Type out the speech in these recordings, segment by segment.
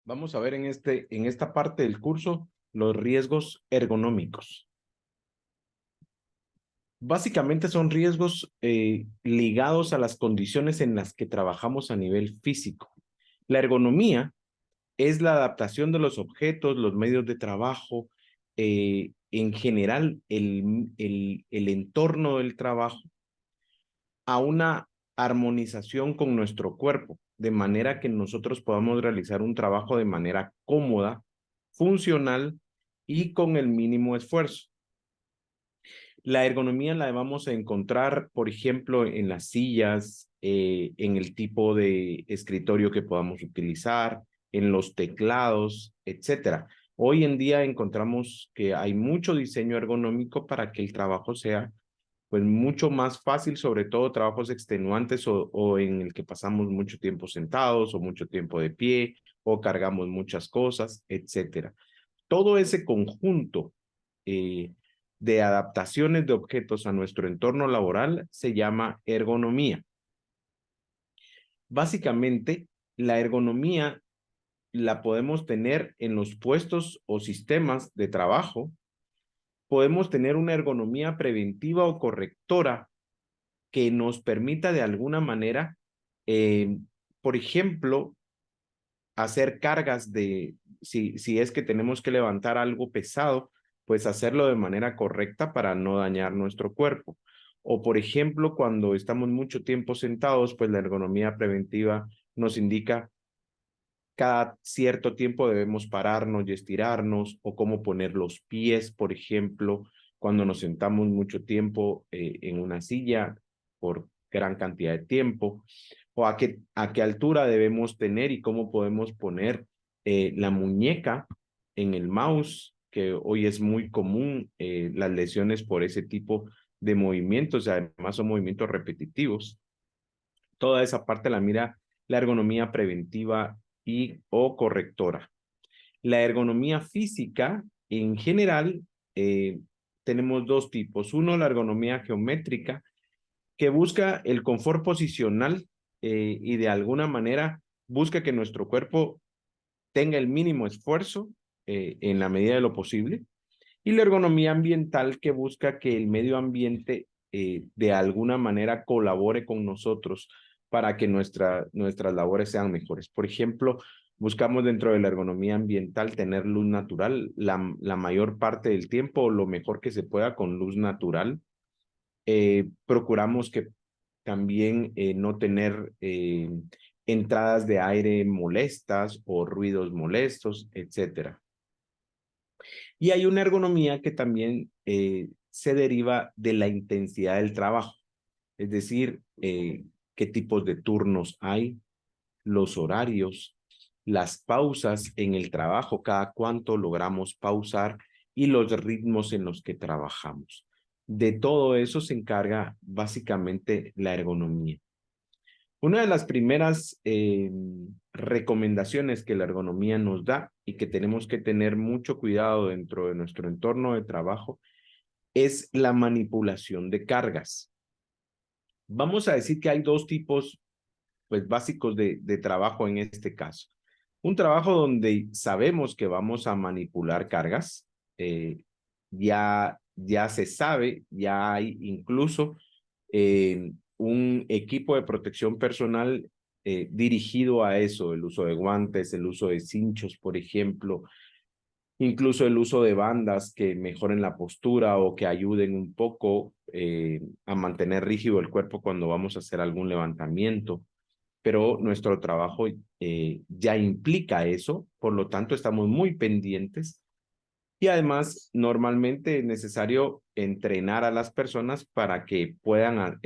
Vamos a ver en esta parte del curso los riesgos ergonómicos. Básicamente son riesgos ligados a las condiciones en las que trabajamos a nivel físico. La ergonomía es la adaptación de los objetos, los medios de trabajo, en general el entorno del trabajo a una armonización con nuestro cuerpo, de manera que nosotros podamos realizar un trabajo de manera cómoda, funcional y con el mínimo esfuerzo. La ergonomía la vamos a encontrar, por ejemplo, en las sillas, en el tipo de escritorio que podamos utilizar, en los teclados, etcétera. Hoy en día encontramos que hay mucho diseño ergonómico para que el trabajo sea pues mucho más fácil, sobre todo trabajos extenuantes o en el que pasamos mucho tiempo sentados o mucho tiempo de pie o cargamos muchas cosas, etcétera. Todo ese conjunto eh, de adaptaciones de objetos a nuestro entorno laboral se llama ergonomía. Básicamente, la ergonomía la podemos tener en los puestos o sistemas de trabajo. Podemos tener una ergonomía preventiva o correctora que nos permita de alguna manera, eh, por ejemplo, hacer cargas si es que tenemos que levantar algo pesado, pues hacerlo de manera correcta para no dañar nuestro cuerpo. O por ejemplo, cuando estamos mucho tiempo sentados, pues la ergonomía preventiva nos indica cada cierto tiempo debemos pararnos y estirarnos, o cómo poner los pies, por ejemplo, cuando nos sentamos mucho tiempo en una silla por gran cantidad de tiempo, o a qué altura debemos tener y cómo podemos poner la muñeca en el mouse, que hoy es muy común las lesiones por ese tipo de movimientos, además son movimientos repetitivos. Toda esa parte la mira la ergonomía preventiva y o correctora. La ergonomía física, en general, eh, tenemos dos tipos. Uno, la ergonomía geométrica, que busca el confort posicional y de alguna manera busca que nuestro cuerpo tenga el mínimo esfuerzo en la medida de lo posible. Y la ergonomía ambiental, que busca que el medio ambiente de alguna manera colabore con nosotros para que nuestras labores sean mejores. Por ejemplo, buscamos dentro de la ergonomía ambiental tener luz natural la mayor parte del tiempo, lo mejor que se pueda con luz natural. Procuramos que también no tener entradas de aire molestas o ruidos molestos, etcétera. Y hay una ergonomía que también se deriva de la intensidad del trabajo, es decir, qué tipos de turnos hay, los horarios, las pausas en el trabajo, cada cuánto logramos pausar y los ritmos en los que trabajamos. De todo eso se encarga básicamente la ergonomía. Una de las primeras recomendaciones que la ergonomía nos da y que tenemos que tener mucho cuidado dentro de nuestro entorno de trabajo es la manipulación de cargas. Vamos a decir que hay dos tipos pues, básicos de trabajo en este caso. Un trabajo donde sabemos que vamos a manipular cargas, eh, ya se sabe, ya hay incluso un equipo de protección personal dirigido a eso, el uso de guantes, el uso de cinchos, por ejemplo, incluso el uso de bandas que mejoren la postura o que ayuden un poco a mantener rígido el cuerpo cuando vamos a hacer algún levantamiento. Pero nuestro trabajo ya implica eso, por lo tanto estamos muy pendientes y además normalmente es necesario entrenar a las personas para que puedan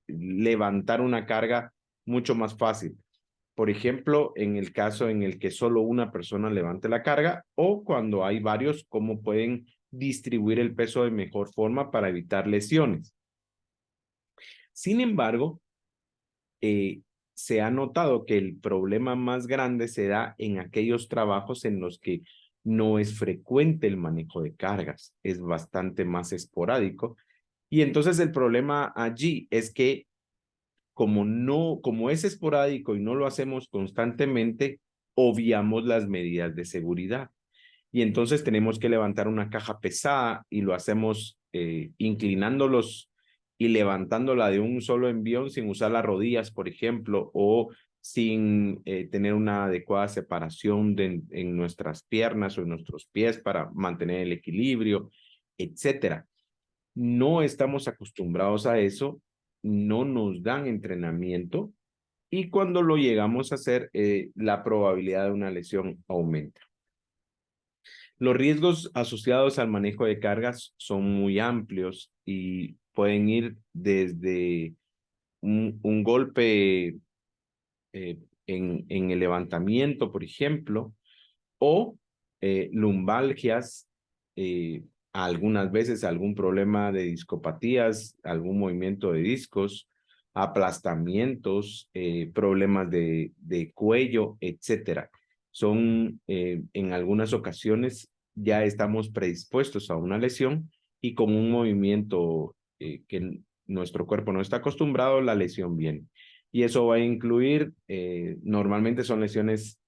levantar una carga mucho más fácil. Por ejemplo, en el caso en el que solo una persona levante la carga o cuando hay varios, cómo pueden distribuir el peso de mejor forma para evitar lesiones. Sin embargo, se ha notado que el problema más grande se da en aquellos trabajos en los que no es frecuente el manejo de cargas, es bastante más esporádico. Y entonces el problema allí es que como es esporádico y no lo hacemos constantemente, obviamos las medidas de seguridad. Y entonces tenemos que levantar una caja pesada y lo hacemos inclinándolos y levantándola de un solo envión sin usar las rodillas, por ejemplo, o sin tener una adecuada separación en nuestras piernas o en nuestros pies para mantener el equilibrio, etcétera. No estamos acostumbrados a eso, no nos dan entrenamiento y cuando lo llegamos a hacer, la probabilidad de una lesión aumenta. Los riesgos asociados al manejo de cargas son muy amplios y pueden ir desde un golpe en el levantamiento, por ejemplo, o lumbalgias, algunas veces algún problema de discopatías, algún movimiento de discos, aplastamientos, problemas de cuello, etcétera. Son, en algunas ocasiones, ya estamos predispuestos a una lesión y con un movimiento que nuestro cuerpo no está acostumbrado, la lesión viene. Y eso va a incluir, normalmente son lesiones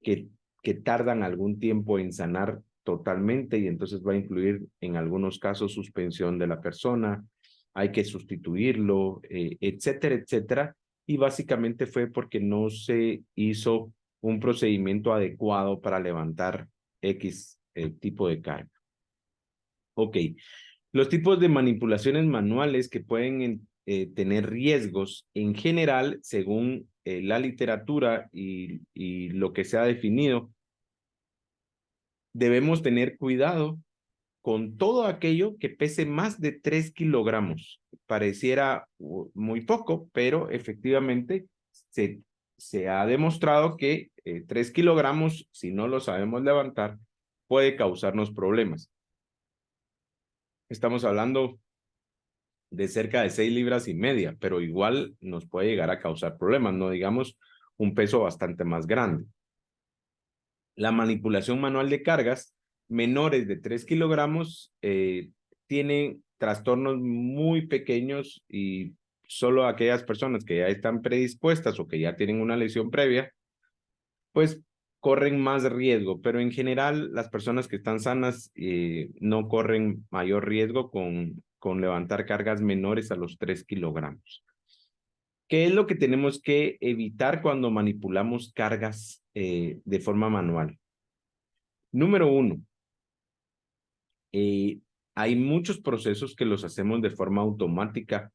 que, que tardan algún tiempo en sanar totalmente y entonces va a incluir en algunos casos suspensión de la persona, hay que sustituirlo, etcétera, etcétera. Y básicamente fue porque no se hizo un procedimiento adecuado para levantar X tipo de carga. Ok, los tipos de manipulaciones manuales que pueden tener riesgos en general, según la literatura y lo que se ha definido, debemos tener cuidado con todo aquello que pese más de 3 kilogramos. Pareciera muy poco, pero efectivamente se ha demostrado que 3 kilogramos, si no lo sabemos levantar, puede causarnos problemas. Estamos hablando de cerca de 6,5 libras, pero igual nos puede llegar a causar problemas, no digamos un peso bastante más grande. La manipulación manual de cargas menores de 3 kilogramos tienen trastornos muy pequeños y solo aquellas personas que ya están predispuestas o que ya tienen una lesión previa, pues corren más riesgo, pero en general las personas que están sanas no corren mayor riesgo con levantar cargas menores a los 3 kilogramos. ¿Qué es lo que tenemos que evitar cuando manipulamos cargas de forma manual? Número 1, hay muchos procesos que los hacemos de forma automática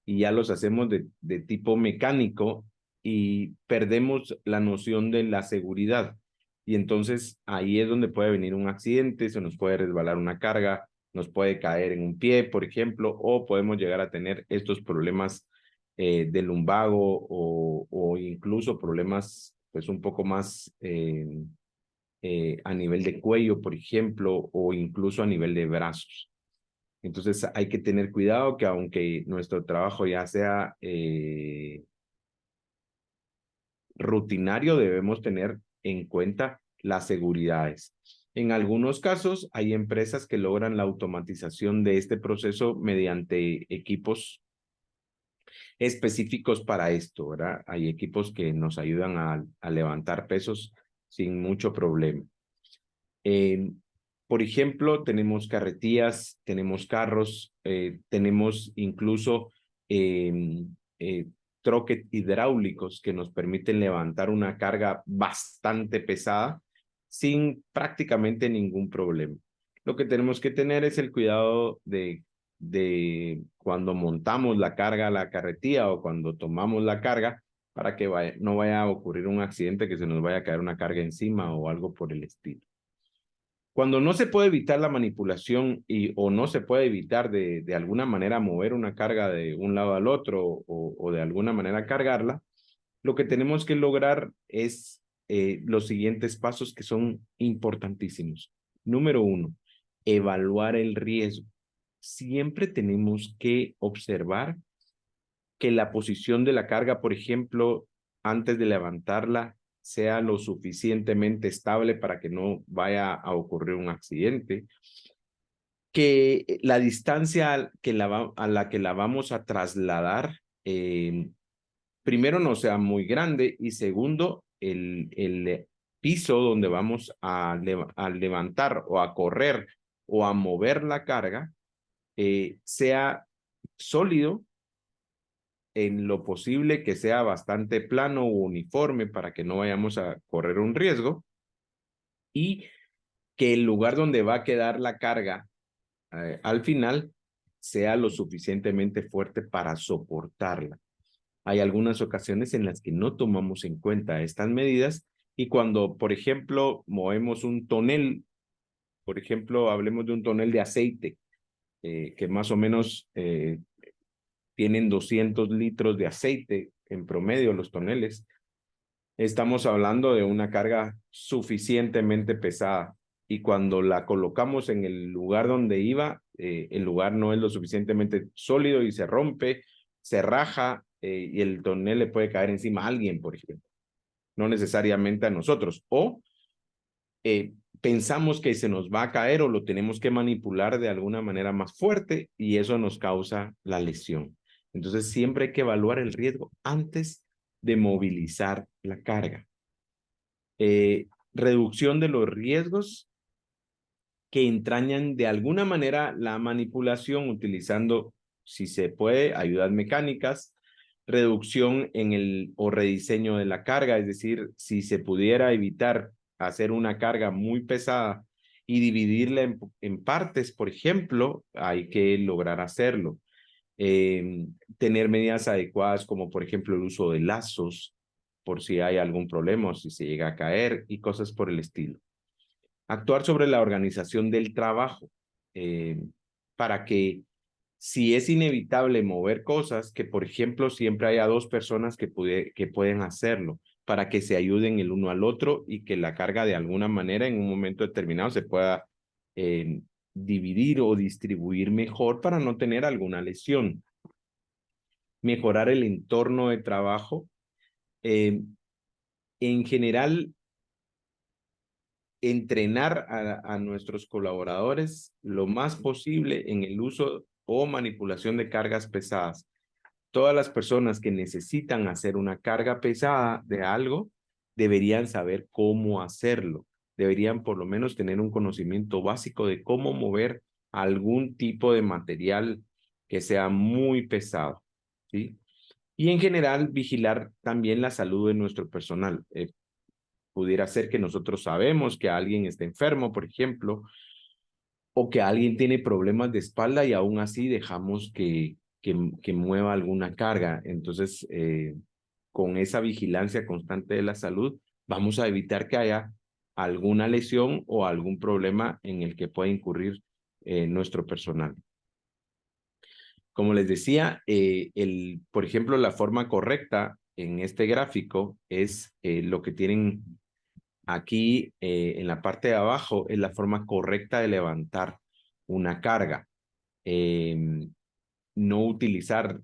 y ya los hacemos de tipo mecánico y perdemos la noción de la seguridad. Y entonces ahí es donde puede venir un accidente, se nos puede resbalar una carga, nos puede caer en un pie, por ejemplo, o podemos llegar a tener estos problemas de lumbago o incluso problemas pues un poco más a nivel de cuello, por ejemplo, o incluso a nivel de brazos. Entonces hay que tener cuidado que aunque nuestro trabajo ya sea rutinario, debemos tener en cuenta las seguridades. En algunos casos hay empresas que logran la automatización de este proceso mediante equipos específicos para esto, ¿verdad? Hay equipos que nos ayudan a levantar pesos sin mucho problema. Eh, por ejemplo, tenemos carretillas, tenemos carros, tenemos incluso eh, troques hidráulicos que nos permiten levantar una carga bastante pesada sin prácticamente ningún problema. Lo que tenemos que tener es el cuidado de cuando montamos la carga a la carretilla o cuando tomamos la carga para que no vaya a ocurrir un accidente que se nos vaya a caer una carga encima o algo por el estilo. Cuando no se puede evitar la manipulación o no se puede evitar de alguna manera mover una carga de un lado al otro o de alguna manera cargarla, lo que tenemos que lograr es los siguientes pasos que son importantísimos. Número 1, evaluar el riesgo. Siempre tenemos que observar que la posición de la carga, por ejemplo, antes de levantarla, sea lo suficientemente estable para que no vaya a ocurrir un accidente, que la distancia a la que la vamos a trasladar, primero no sea muy grande y segundo, piso donde vamos a levantar o a correr o a mover la carga sea sólido, en lo posible que sea bastante plano o uniforme para que no vayamos a correr un riesgo, y que el lugar donde va a quedar la carga al final sea lo suficientemente fuerte para soportarla. Hay algunas ocasiones en las que no tomamos en cuenta estas medidas, y cuando, por ejemplo, movemos un tonel, por ejemplo, hablemos de un tonel de aceite, que más o menos tienen 200 litros de aceite en promedio los toneles. Estamos hablando de una carga suficientemente pesada, y cuando la colocamos en el lugar donde iba, el lugar no es lo suficientemente sólido y se rompe, se raja, y el tonel le puede caer encima a alguien, por ejemplo, no necesariamente a nosotros, o pensamos que se nos va a caer o lo tenemos que manipular de alguna manera más fuerte y eso nos causa la lesión. Entonces siempre hay que evaluar el riesgo antes de movilizar la carga. Reducción de los riesgos que entrañan de alguna manera la manipulación utilizando, si se puede, ayudas mecánicas, reducción en el o rediseño de la carga, es decir, si se pudiera evitar hacer una carga muy pesada y dividirla en partes, por ejemplo, hay que lograr hacerlo. Tener medidas adecuadas como por ejemplo el uso de lazos por si hay algún problema o si se llega a caer y cosas por el estilo. Actuar sobre la organización del trabajo para que si es inevitable mover cosas, que por ejemplo siempre haya dos personas que pueden hacerlo para que se ayuden el uno al otro y que la carga de alguna manera en un momento determinado se pueda dividir o distribuir mejor para no tener alguna lesión. Mejorar el entorno de trabajo. En general, entrenar a nuestros colaboradores lo más posible en el uso o manipulación de cargas pesadas. Todas las personas que necesitan hacer una carga pesada de algo deberían saber cómo hacerlo. Deberían por lo menos tener un conocimiento básico de cómo mover algún tipo de material que sea muy pesado, ¿sí? Y en general, vigilar también la salud de nuestro personal. Pudiera ser que nosotros sabemos que alguien está enfermo, por ejemplo, o que alguien tiene problemas de espalda y aún así dejamos que mueva alguna carga. Entonces, con esa vigilancia constante de la salud, vamos a evitar que haya alguna lesión o algún problema en el que pueda incurrir nuestro personal. Como les decía, por ejemplo, la forma correcta en este gráfico es lo que tienen aquí en la parte de abajo, es la forma correcta de levantar una carga. No utilizar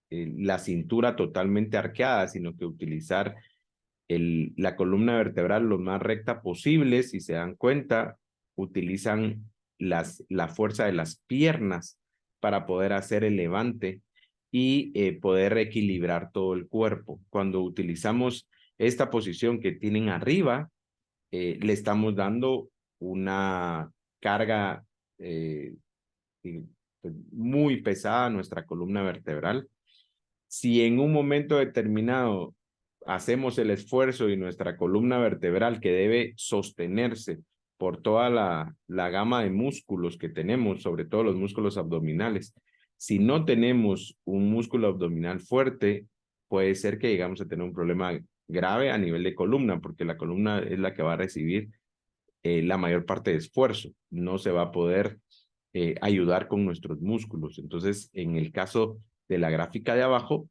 la cintura totalmente arqueada, sino que utilizar la columna vertebral lo más recta posible. Si se dan cuenta, utilizan la fuerza de las piernas para poder hacer el levante y poder equilibrar todo el cuerpo. Cuando utilizamos esta posición que tienen arriba, le estamos dando una carga muy pesada a nuestra columna vertebral. Si en un momento determinado hacemos el esfuerzo y nuestra columna vertebral, que debe sostenerse por toda la gama de músculos que tenemos, sobre todo los músculos abdominales, si no tenemos un músculo abdominal fuerte, puede ser que llegamos a tener un problema grave a nivel de columna, porque la columna es la que va a recibir la mayor parte de esfuerzo, no se va a poder ayudar con nuestros músculos. Entonces, en el caso de la gráfica de abajo,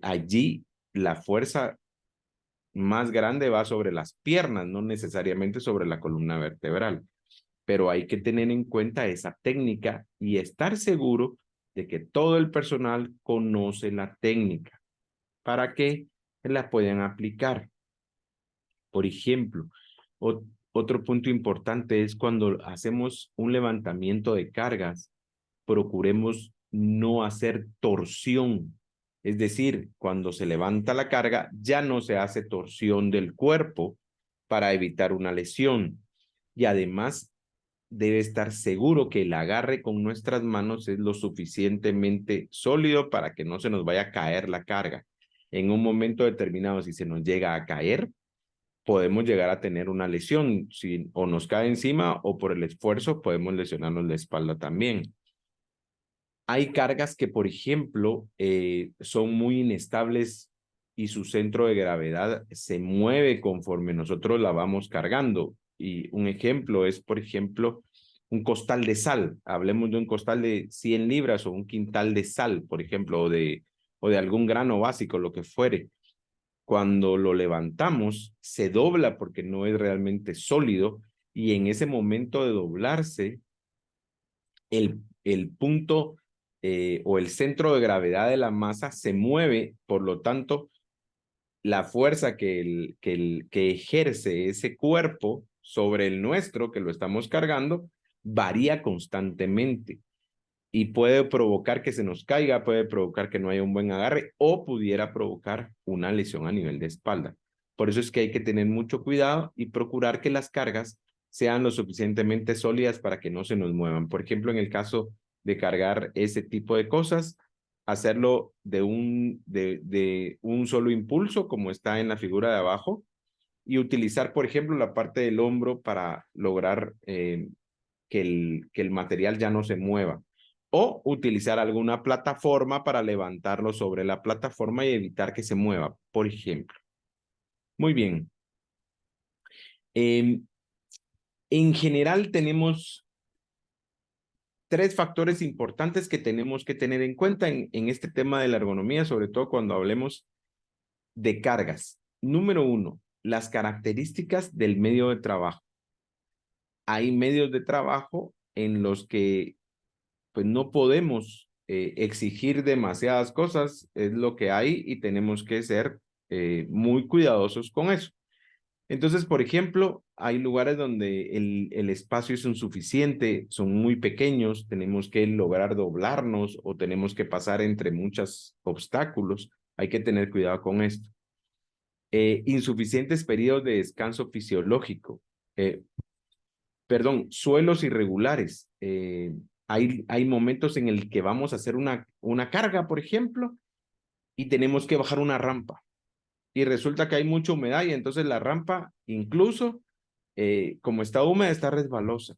allí la fuerza más grande va sobre las piernas, no necesariamente sobre la columna vertebral. Pero hay que tener en cuenta esa técnica y estar seguro de que todo el personal conoce la técnica para que la puedan aplicar. Por ejemplo, otro punto importante es cuando hacemos un levantamiento de cargas, procuremos no hacer torsión. Es decir, cuando se levanta la carga, ya no se hace torsión del cuerpo, para evitar una lesión. Y además debe estar seguro que el agarre con nuestras manos es lo suficientemente sólido para que no se nos vaya a caer la carga. En un momento determinado, si se nos llega a caer, podemos llegar a tener una lesión, si o nos cae encima o por el esfuerzo podemos lesionarnos la espalda también. Hay cargas que, por ejemplo, son muy inestables y su centro de gravedad se mueve conforme nosotros la vamos cargando. Y un ejemplo es, por ejemplo, un costal de sal. Hablemos de un costal de 100 libras o un quintal de sal, por ejemplo, o de algún grano básico, lo que fuere. Cuando lo levantamos, se dobla porque no es realmente sólido y en ese momento de doblarse, el punto o el centro de gravedad de la masa se mueve, por lo tanto, la fuerza que ejerce ese cuerpo sobre el nuestro, que lo estamos cargando, varía constantemente y puede provocar que se nos caiga, puede provocar que no haya un buen agarre o pudiera provocar una lesión a nivel de espalda. Por eso es que hay que tener mucho cuidado y procurar que las cargas sean lo suficientemente sólidas para que no se nos muevan. Por ejemplo, en el caso de cargar ese tipo de cosas, hacerlo de un solo impulso, como está en la figura de abajo, y utilizar, por ejemplo, la parte del hombro para lograr que el material ya no se mueva. O utilizar alguna plataforma para levantarlo sobre la plataforma y evitar que se mueva, por ejemplo. Muy bien. En general tenemos tres factores importantes que tenemos que tener en cuenta en este tema de la ergonomía, sobre todo cuando hablemos de cargas. Número uno, las características del medio de trabajo. Hay medios de trabajo en los que pues no podemos exigir demasiadas cosas, es lo que hay y tenemos que ser muy cuidadosos con eso. Entonces, por ejemplo, hay lugares donde el espacio es insuficiente, son muy pequeños, tenemos que lograr doblarnos o tenemos que pasar entre muchos obstáculos. Hay que tener cuidado con esto. Insuficientes periodos de descanso fisiológico. Perdón, suelos irregulares. Hay momentos en el que vamos a hacer una carga, por ejemplo, y tenemos que bajar una rampa. Y resulta que hay mucha humedad y entonces la rampa, incluso como está húmeda, está resbalosa.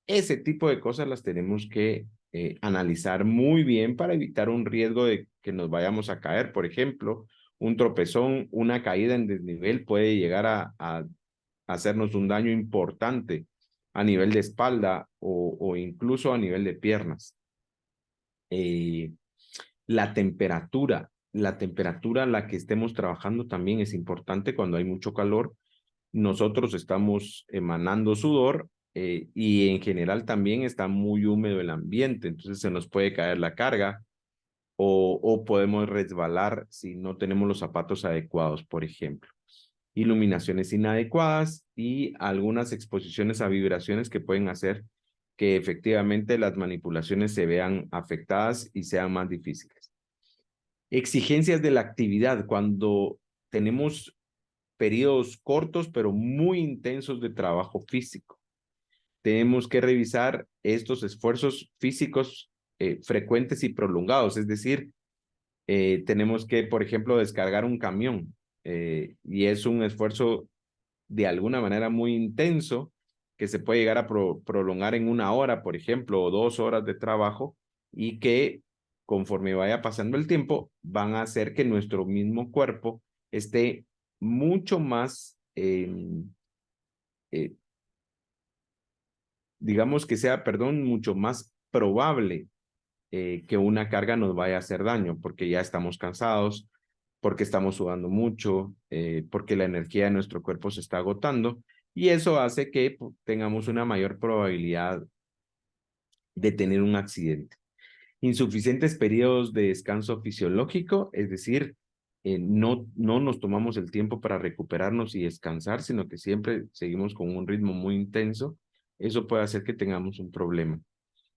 Ese tipo de cosas las tenemos que analizar muy bien para evitar un riesgo de que nos vayamos a caer. Por ejemplo, un tropezón, una caída en desnivel puede llegar a hacernos un daño importante a nivel de espalda o incluso a nivel de piernas. Eh, la temperatura a la que estemos trabajando también es importante cuando hay mucho calor. Nosotros estamos emanando sudor y en general también está muy húmedo el ambiente, entonces se nos puede caer la carga o podemos resbalar si no tenemos los zapatos adecuados, por ejemplo. Iluminaciones inadecuadas y algunas exposiciones a vibraciones que pueden hacer que efectivamente las manipulaciones se vean afectadas y sean más difíciles. Exigencias de la actividad. Cuando tenemos periodos cortos pero muy intensos de trabajo físico, tenemos que revisar estos esfuerzos físicos frecuentes y prolongados. Es decir, tenemos que, por ejemplo, descargar un camión y es un esfuerzo de alguna manera muy intenso que se puede llegar a prolongar en una hora, por ejemplo, o 2 horas de trabajo y que conforme vaya pasando el tiempo van a hacer que nuestro mismo cuerpo esté mucho más, digamos que sea, perdón, mucho más probable que una carga nos vaya a hacer daño porque ya estamos cansados, porque estamos sudando mucho, porque la energía de nuestro cuerpo se está agotando y eso hace que tengamos una mayor probabilidad de tener un accidente. Insuficientes periodos de descanso fisiológico, es decir, no nos tomamos el tiempo para recuperarnos y descansar, sino que siempre seguimos con un ritmo muy intenso. Eso puede hacer que tengamos un problema.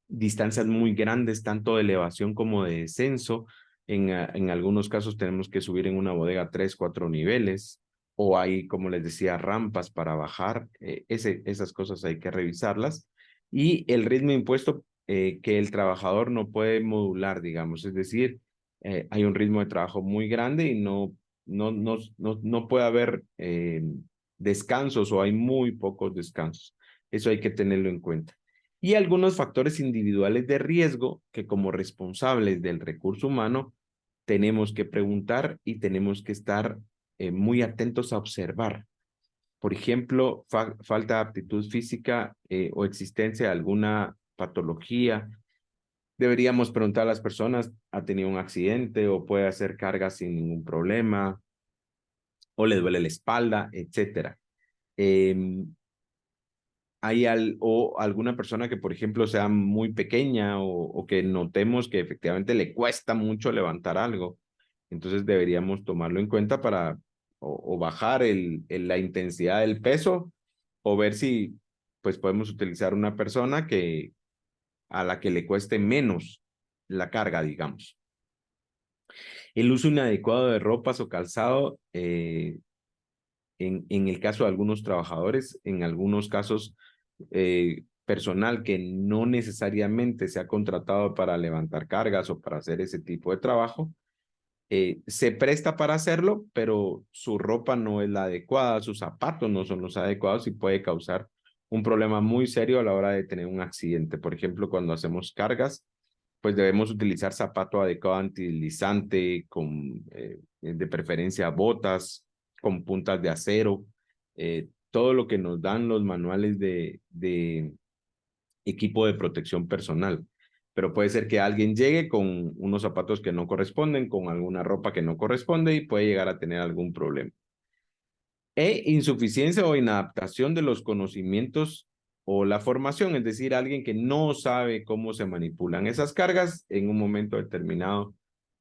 Distancias muy grandes, tanto de elevación como de descenso. En algunos casos tenemos que subir en una bodega 3, 4 niveles. o hay, como les decía, rampas para bajar. Esas cosas hay que revisarlas. Y el ritmo impuesto que el trabajador no puede modular, digamos, es decir, hay un ritmo de trabajo muy grande y no puede haber descansos o hay muy pocos descansos. Eso hay que tenerlo en cuenta. Y algunos factores individuales de riesgo que como responsables del recurso humano tenemos que preguntar y tenemos que estar muy atentos a observar. Por ejemplo, falta de aptitud física o existencia de alguna patología. Deberíamos preguntar a las personas, ¿ha tenido un accidente o puede hacer cargas sin ningún problema? ¿O le duele la espalda, etcétera? O alguna persona que, por ejemplo, sea muy pequeña o que notemos que efectivamente le cuesta mucho levantar algo. Entonces deberíamos tomarlo en cuenta para o bajar la intensidad del peso o ver si pues podemos utilizar una persona a la que le cueste menos la carga, digamos. El uso inadecuado de ropas o calzado, en el caso de algunos trabajadores, en algunos casos personal que no necesariamente se ha contratado para levantar cargas o para hacer ese tipo de trabajo, se presta para hacerlo, pero su ropa no es la adecuada, sus zapatos no son los adecuados y puede causar un problema muy serio a la hora de tener un accidente. Por ejemplo, cuando hacemos cargas, pues debemos utilizar zapato adecuado antideslizante, de preferencia botas, con puntas de acero, todo lo que nos dan los manuales de equipo de protección personal. Pero puede ser que alguien llegue con unos zapatos que no corresponden, con alguna ropa que no corresponde y puede llegar a tener algún problema. Insuficiencia o inadaptación de los conocimientos o la formación, es decir, alguien que no sabe cómo se manipulan esas cargas en un momento determinado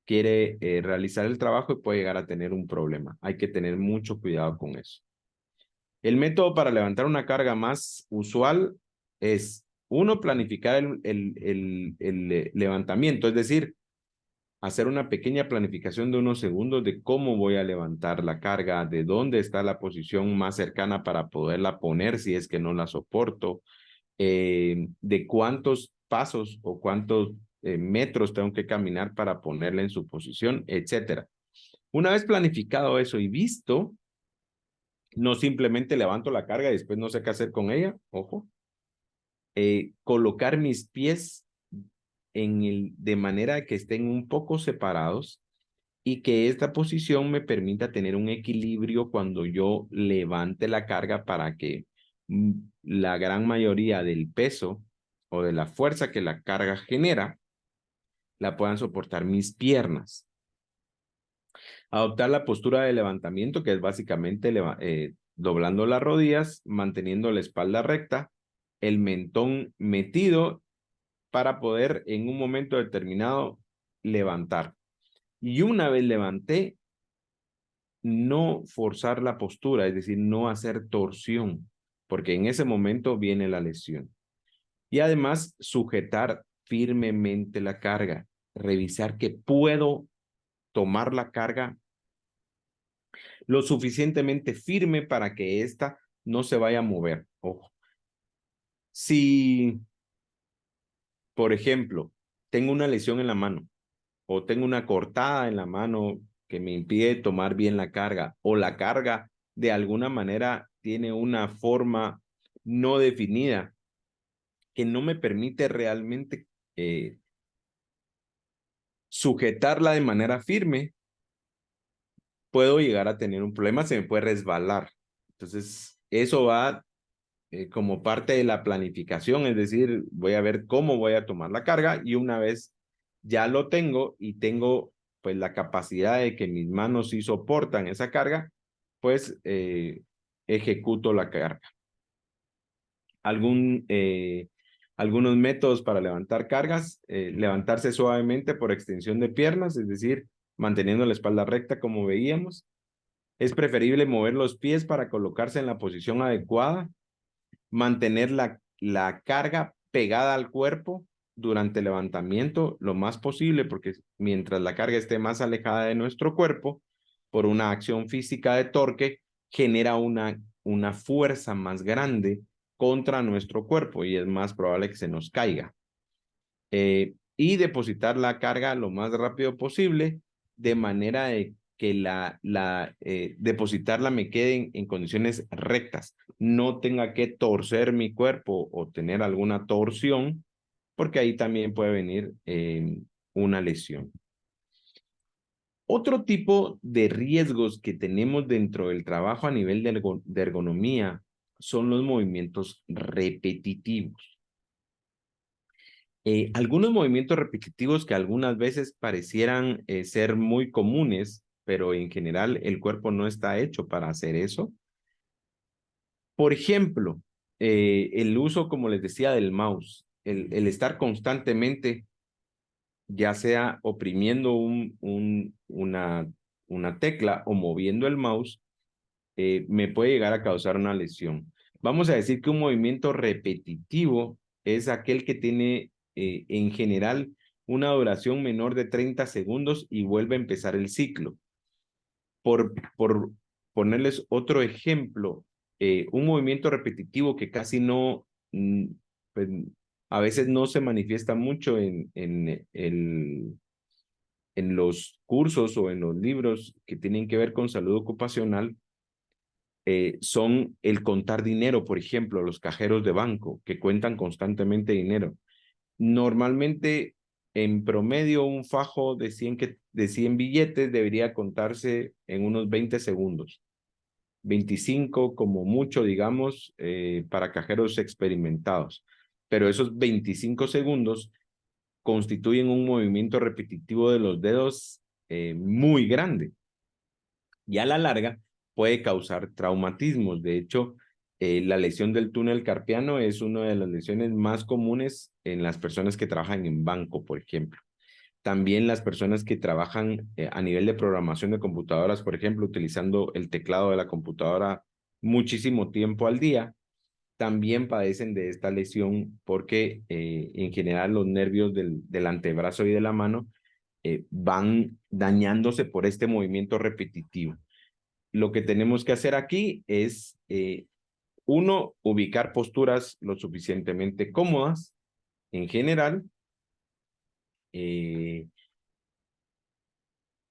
quiere realizar el trabajo y puede llegar a tener un problema. Hay que tener mucho cuidado con eso. El método para levantar una carga más usual es, uno, planificar el levantamiento, es decir, hacer una pequeña planificación de unos segundos de cómo voy a levantar la carga, de dónde está la posición más cercana para poderla poner si es que no la soporto, de cuántos pasos o cuántos metros tengo que caminar para ponerla en su posición, etcétera. Una vez planificado eso y visto, no simplemente levanto la carga y después no sé qué hacer con ella, ojo. Colocar mis pies de manera que estén un poco separados y que esta posición me permita tener un equilibrio cuando yo levante la carga para que la gran mayoría del peso o de la fuerza que la carga genera la puedan soportar mis piernas. Adoptar la postura de levantamiento, que es básicamente doblando las rodillas, manteniendo la espalda recta, el mentón metido para poder en un momento determinado levantar. Y una vez levanté, no forzar la postura, es decir, no hacer torsión, porque en ese momento viene la lesión. Y además, sujetar firmemente la carga, revisar que puedo tomar la carga lo suficientemente firme para que ésta no se vaya a mover. Ojo. Si, por ejemplo, tengo una lesión en la mano o tengo una cortada en la mano que me impide tomar bien la carga o la carga de alguna manera tiene una forma no definida que no me permite realmente sujetarla de manera firme, puedo llegar a tener un problema, se me puede resbalar. Entonces, eso va como parte de la planificación, es decir, voy a ver cómo voy a tomar la carga y una vez ya lo tengo y tengo pues la capacidad de que mis manos sí soportan esa carga, pues ejecuto la carga. Algunos métodos para levantar cargas, levantarse suavemente por extensión de piernas, es decir, manteniendo la espalda recta como veíamos. Es preferible mover los pies para colocarse en la posición adecuada, mantener la carga pegada al cuerpo durante el levantamiento lo más posible, porque mientras la carga esté más alejada de nuestro cuerpo, por una acción física de torque, genera una fuerza más grande contra nuestro cuerpo y es más probable que se nos caiga. Y depositar la carga lo más rápido posible, de manera de que depositarla me quede en condiciones rectas, no tenga que torcer mi cuerpo o tener alguna torsión, porque ahí también puede venir una lesión. Otro tipo de riesgos que tenemos dentro del trabajo a nivel de ergonomía son los movimientos repetitivos. Algunos movimientos repetitivos que algunas veces parecieran ser muy comunes, pero en general el cuerpo no está hecho para hacer eso. Por ejemplo, el uso, como les decía, del mouse, el estar constantemente, ya sea oprimiendo una tecla o moviendo el mouse, me puede llegar a causar una lesión. Vamos a decir que un movimiento repetitivo es aquel que tiene en general una duración menor de 30 segundos y vuelve a empezar el ciclo. Por ponerles otro ejemplo, un movimiento repetitivo que casi no, pues, a veces no se manifiesta mucho en los cursos o en los libros que tienen que ver con salud ocupacional, son el contar dinero, por ejemplo, los cajeros de banco que cuentan constantemente dinero. Normalmente, en promedio, un fajo de 100 billetes debería contarse en unos 20 segundos. 25 como mucho, digamos, para cajeros experimentados. Pero esos 25 segundos constituyen un movimiento repetitivo de los dedos muy grande y a la larga puede causar traumatismos. De hecho, la lesión del túnel carpiano es una de las lesiones más comunes en las personas que trabajan en banco, por ejemplo. También las personas que trabajan a nivel de programación de computadoras, por ejemplo, utilizando el teclado de la computadora muchísimo tiempo al día, también padecen de esta lesión porque en general los nervios del antebrazo y de la mano van dañándose por este movimiento repetitivo. Lo que tenemos que hacer aquí es, uno, ubicar posturas lo suficientemente cómodas en general.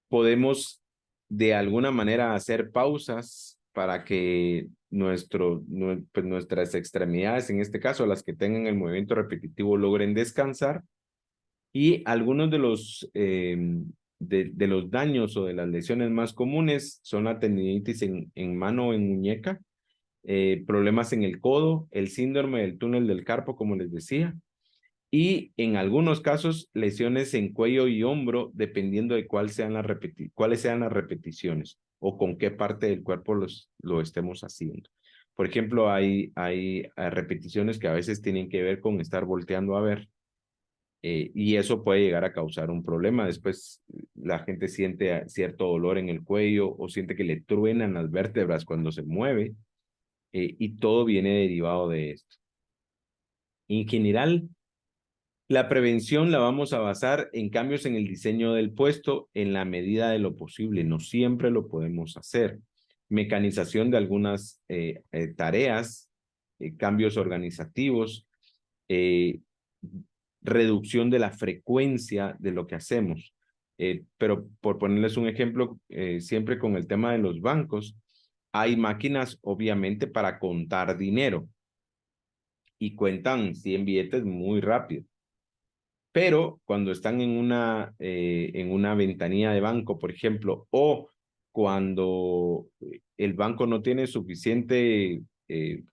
Podemos de alguna manera hacer pausas para que pues nuestras extremidades, en este caso las que tengan el movimiento repetitivo, logren descansar. Y algunos de los daños o de las lesiones más comunes son la tendinitis en mano o en muñeca, problemas en el codo, el síndrome del túnel del carpo, como les decía, y en algunos casos lesiones en cuello y hombro, dependiendo de cuáles sean las repeticiones o con qué parte del cuerpo lo estemos haciendo. Por ejemplo, hay repeticiones que a veces tienen que ver con estar volteando a ver, y eso puede llegar a causar un problema. Después la gente siente cierto dolor en el cuello o siente que le truenan las vértebras cuando se mueve, y todo viene derivado de esto. En general, la prevención la vamos a basar en cambios en el diseño del puesto en la medida de lo posible. No siempre lo podemos hacer. Mecanización de algunas tareas, cambios organizativos, eh, reducción de la frecuencia de lo que hacemos. Pero por ponerles un ejemplo, siempre con el tema de los bancos, hay máquinas obviamente para contar dinero y cuentan 100 billetes muy rápido. Pero cuando están en una ventanilla de banco, por ejemplo, o cuando el banco no tiene suficiente eh,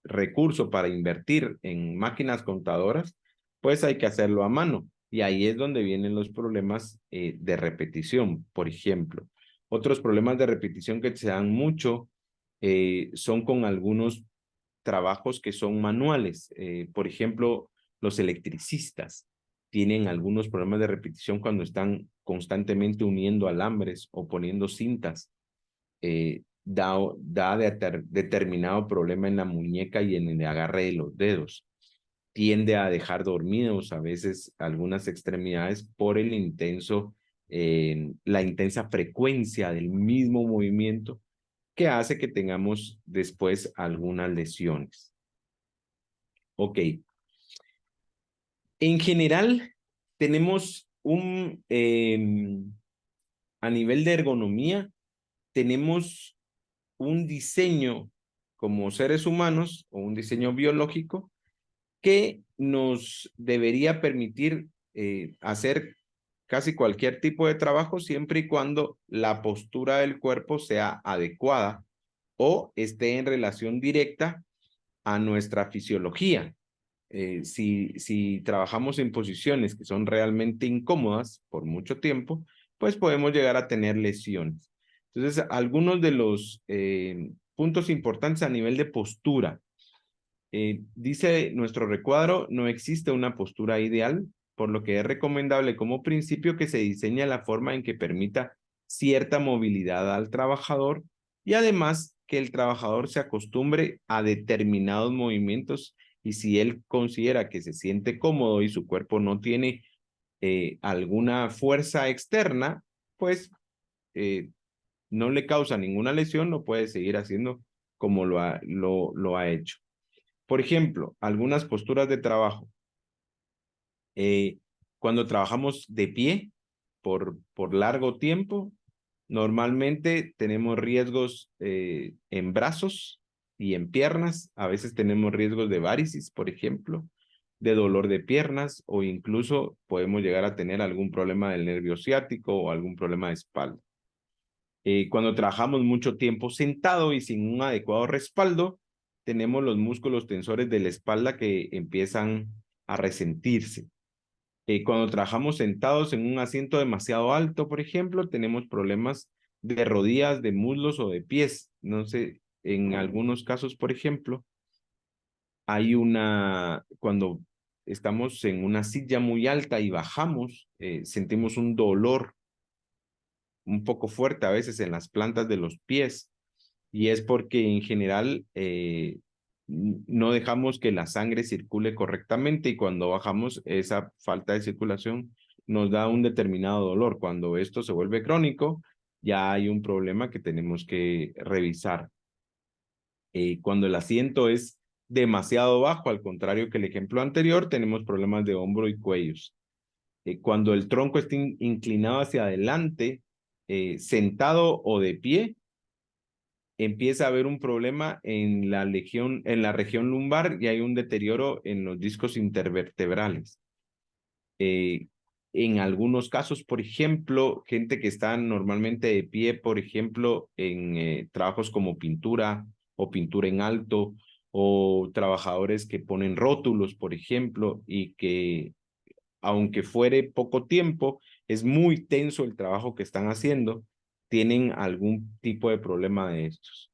recurso para invertir en máquinas contadoras, pues hay que hacerlo a mano. Y ahí es donde vienen los problemas de repetición, por ejemplo. Otros problemas de repetición que se dan mucho son con algunos trabajos que son manuales. Por ejemplo, los electricistas tienen algunos problemas de repetición cuando están constantemente uniendo alambres o poniendo cintas. Da determinado problema en la muñeca y en el agarre de los dedos. Tiende a dejar dormidos a veces algunas extremidades por la intensa frecuencia del mismo movimiento que hace que tengamos después algunas lesiones. Ok. En general, tenemos a nivel de ergonomía, tenemos un diseño como seres humanos o un diseño biológico que nos debería permitir hacer casi cualquier tipo de trabajo siempre y cuando la postura del cuerpo sea adecuada o esté en relación directa a nuestra fisiología. Si trabajamos en posiciones que son realmente incómodas por mucho tiempo, pues podemos llegar a tener lesiones. Entonces, algunos de los puntos importantes a nivel de postura. Dice nuestro recuadro, no existe una postura ideal, por lo que es recomendable como principio que se diseñe la forma en que permita cierta movilidad al trabajador y además que el trabajador se acostumbre a determinados movimientos y si él considera que se siente cómodo y su cuerpo no tiene alguna fuerza externa, pues no le causa ninguna lesión, lo puede seguir haciendo como lo ha hecho. Por ejemplo, algunas posturas de trabajo. Cuando trabajamos de pie por largo tiempo, normalmente tenemos riesgos en brazos y en piernas. A veces tenemos riesgos de varices, por ejemplo, de dolor de piernas o incluso podemos llegar a tener algún problema del nervio ciático o algún problema de espalda. Cuando trabajamos mucho tiempo sentado y sin un adecuado respaldo, tenemos los músculos tensores de la espalda que empiezan a resentirse. Cuando trabajamos sentados en un asiento demasiado alto, por ejemplo, tenemos problemas de rodillas, de muslos o de pies. No sé, en algunos casos, por ejemplo, cuando estamos en una silla muy alta y bajamos, sentimos un dolor un poco fuerte a veces en las plantas de los pies y es porque en general no dejamos que la sangre circule correctamente y cuando bajamos esa falta de circulación nos da un determinado dolor. Cuando esto se vuelve crónico, ya hay un problema que tenemos que revisar. Cuando el asiento es demasiado bajo, al contrario que el ejemplo anterior, tenemos problemas de hombro y cuellos. Cuando el tronco está inclinado hacia adelante, sentado o de pie, empieza a haber un problema en la región lumbar y hay un deterioro en los discos intervertebrales. En algunos casos, por ejemplo, gente que está normalmente de pie, por ejemplo, en trabajos como pintura o pintura en alto, o trabajadores que ponen rótulos, por ejemplo, y que aunque fuere poco tiempo, es muy tenso el trabajo que están haciendo, tienen algún tipo de problema de estos.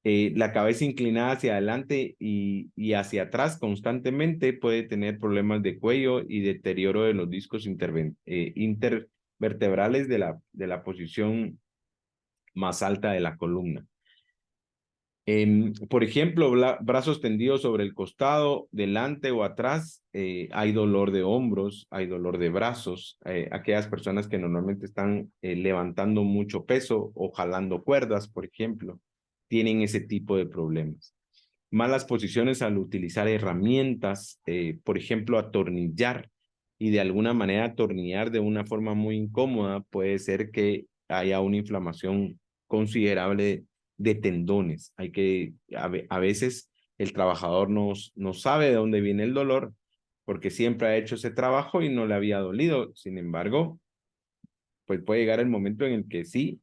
La cabeza inclinada hacia adelante y hacia atrás constantemente puede tener problemas de cuello y deterioro de los discos intervertebrales de la posición más alta de la columna. Por ejemplo, brazos tendidos sobre el costado, delante o atrás, hay dolor de hombros, hay dolor de brazos. Aquellas personas que normalmente están levantando mucho peso o jalando cuerdas, por ejemplo, tienen ese tipo de problemas. Malas posiciones al utilizar herramientas, por ejemplo, atornillar y de alguna manera atornillar de una forma muy incómoda puede ser que haya una inflamación considerable de tendones. A veces el trabajador no sabe de dónde viene el dolor porque siempre ha hecho ese trabajo y no le había dolido. Sin embargo, pues puede llegar el momento en el que sí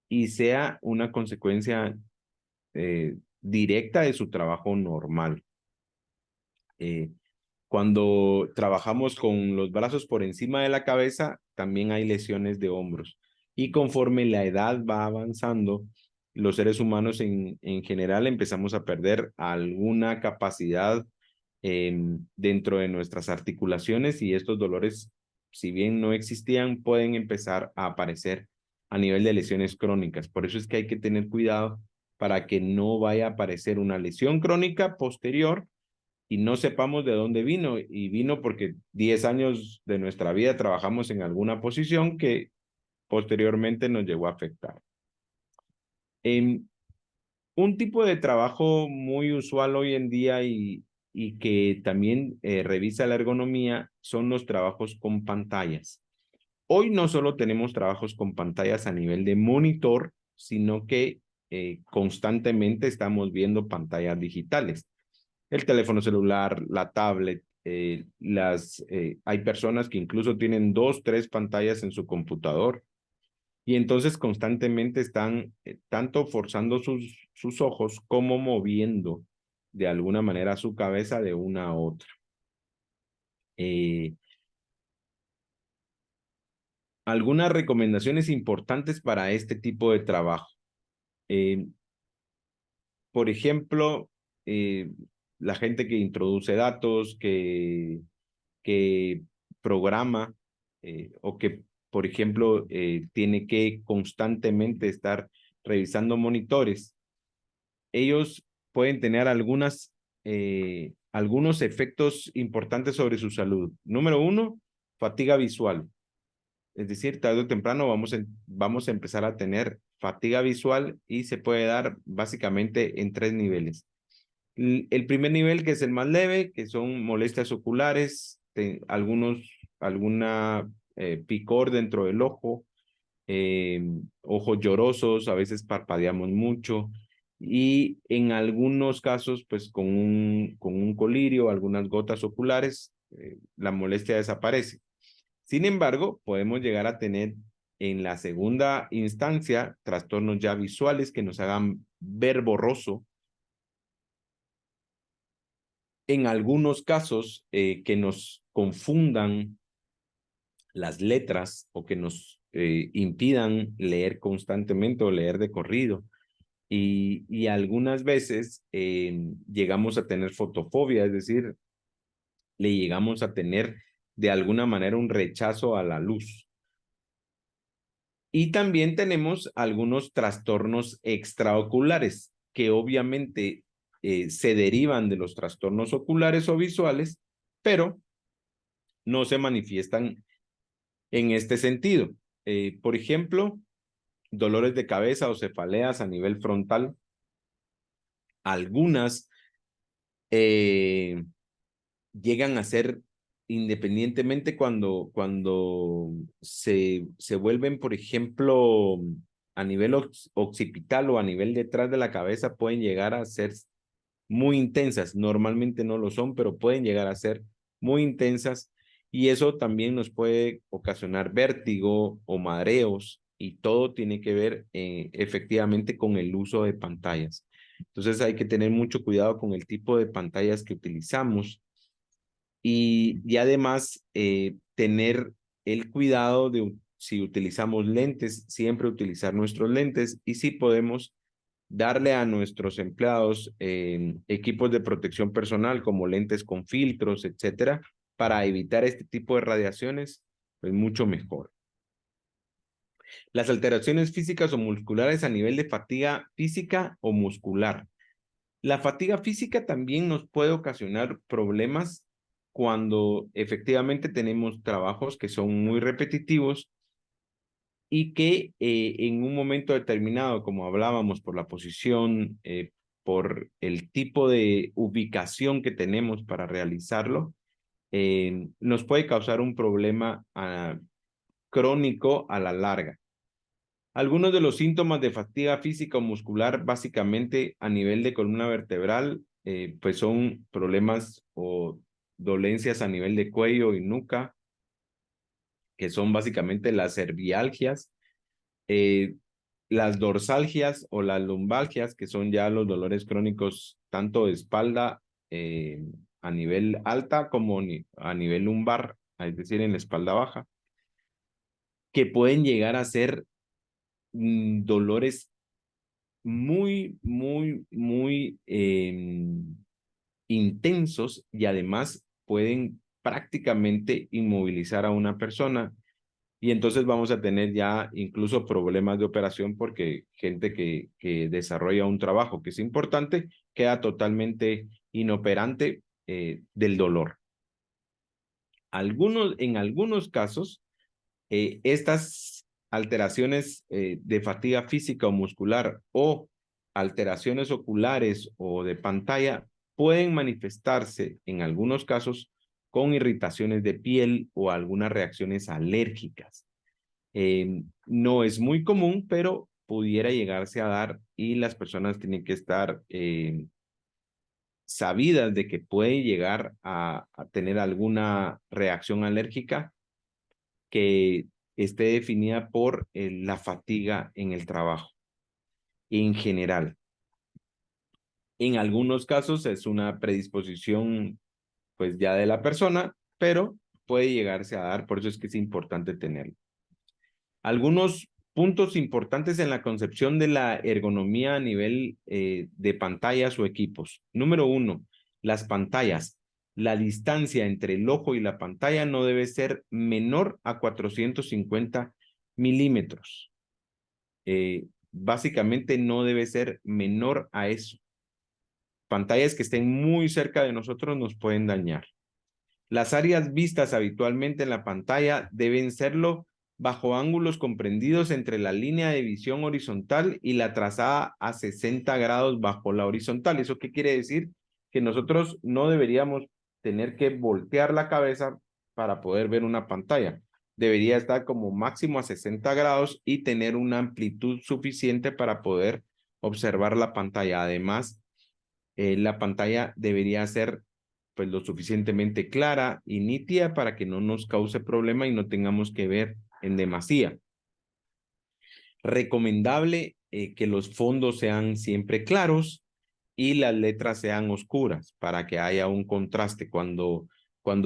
y sea una consecuencia directa de su trabajo normal. Cuando trabajamos con los brazos por encima de la cabeza, también hay lesiones de hombros. Y conforme la edad va avanzando, los seres humanos en general empezamos a perder alguna capacidad dentro de nuestras articulaciones y estos dolores, si bien no existían, pueden empezar a aparecer a nivel de lesiones crónicas. Por eso es que hay que tener cuidado para que no vaya a aparecer una lesión crónica posterior y no sepamos de dónde vino. Y vino porque 10 años de nuestra vida trabajamos en alguna posición que posteriormente nos llegó a afectar. Un tipo de trabajo muy usual hoy en día y que también revisa la ergonomía son los trabajos con pantallas. Hoy no solo tenemos trabajos con pantallas a nivel de monitor, sino que constantemente estamos viendo pantallas digitales. El teléfono celular, la tablet, hay personas que incluso tienen dos, tres pantallas en su computador y entonces constantemente están tanto forzando sus ojos como moviendo de alguna manera su cabeza de una a otra. Eh, Algunas recomendaciones importantes para este tipo de trabajo. Eh, por ejemplo, eh, la gente que introduce datos, que programa o que, por ejemplo, tiene que constantemente estar revisando monitores, ellos pueden tener algunos efectos importantes sobre su salud. Número uno, fatiga visual. Es decir, tarde o temprano vamos a empezar a tener fatiga visual y se puede dar básicamente en tres niveles. El primer nivel, que es el más leve, que son molestias oculares, alguna picor dentro del ojo, ojos llorosos, a veces parpadeamos mucho y en algunos casos, pues con un colirio, algunas gotas oculares, la molestia desaparece. Sin embargo, podemos llegar a tener en la segunda instancia trastornos ya visuales que nos hagan ver borroso. En algunos casos que nos confundan las letras o que nos impidan leer constantemente o leer de corrido. Y algunas veces llegamos a tener fotofobia, es decir, le llegamos a tener de alguna manera un rechazo a la luz. Y también tenemos algunos trastornos extraoculares que obviamente se derivan de los trastornos oculares o visuales, pero no se manifiestan en este sentido. Por ejemplo, dolores de cabeza o cefaleas a nivel frontal. Algunas llegan a ser independientemente cuando se vuelven, por ejemplo, a nivel occipital o a nivel detrás de la cabeza, pueden llegar a ser muy intensas. Normalmente no lo son, pero pueden llegar a ser muy intensas y eso también nos puede ocasionar vértigo o mareos y todo tiene que ver efectivamente con el uso de pantallas. Entonces hay que tener mucho cuidado con el tipo de pantallas que utilizamos y además tener el cuidado de si utilizamos lentes, siempre utilizar nuestros lentes y si podemos darle a nuestros empleados equipos de protección personal como lentes con filtros, etcétera, para evitar este tipo de radiaciones, pues mucho mejor. Las alteraciones físicas o musculares a nivel de fatiga física o muscular. La fatiga física también nos puede ocasionar problemas cuando efectivamente tenemos trabajos que son muy repetitivos y que en un momento determinado, como hablábamos, por la posición, por el tipo de ubicación que tenemos para realizarlo, nos puede causar un problema crónico a la larga. Algunos de los síntomas de fatiga física o muscular, básicamente a nivel de columna vertebral, pues son problemas o dolencias a nivel de cuello y nuca, que son básicamente las cervialgias, eh, las dorsalgias o las lumbalgias, que son ya los dolores crónicos tanto de espalda a nivel alta como a nivel lumbar, es decir, en la espalda baja, que pueden llegar a ser dolores muy intensos y además pueden prácticamente inmovilizar a una persona. Y entonces vamos a tener ya incluso problemas de operación porque gente que desarrolla un trabajo que es importante queda totalmente inoperante del dolor. En algunos casos, estas alteraciones de fatiga física o muscular o alteraciones oculares o de pantalla pueden manifestarse en algunos casos con irritaciones de piel o algunas reacciones alérgicas. No es muy común, pero pudiera llegarse a dar y las personas tienen que estar sabidas de que puede llegar a tener alguna reacción alérgica que esté definida por la fatiga en el trabajo en general. En algunos casos es una predisposición pues ya de la persona, pero puede llegarse a dar, por eso es que es importante tenerlo. Algunos puntos importantes en la concepción de la ergonomía a nivel de pantallas o equipos. Número 1, las pantallas. La distancia entre el ojo y la pantalla no debe ser menor a 450 milímetros. Básicamente no debe ser menor a eso. Pantallas que estén muy cerca de nosotros nos pueden dañar. Las áreas vistas habitualmente en la pantalla deben serlo bajo ángulos comprendidos entre la línea de visión horizontal y la trazada a 60 grados bajo la horizontal. ¿Eso qué quiere decir? Que nosotros no deberíamos tener que voltear la cabeza para poder ver una pantalla. Debería estar como máximo a 60 grados y tener una amplitud suficiente para poder observar la pantalla. Además, la pantalla debería ser pues lo suficientemente clara y nítida para que no nos cause problema y no tengamos que ver en demasía. Recomendable que los fondos sean siempre claros y las letras sean oscuras para que haya un contraste. Cuando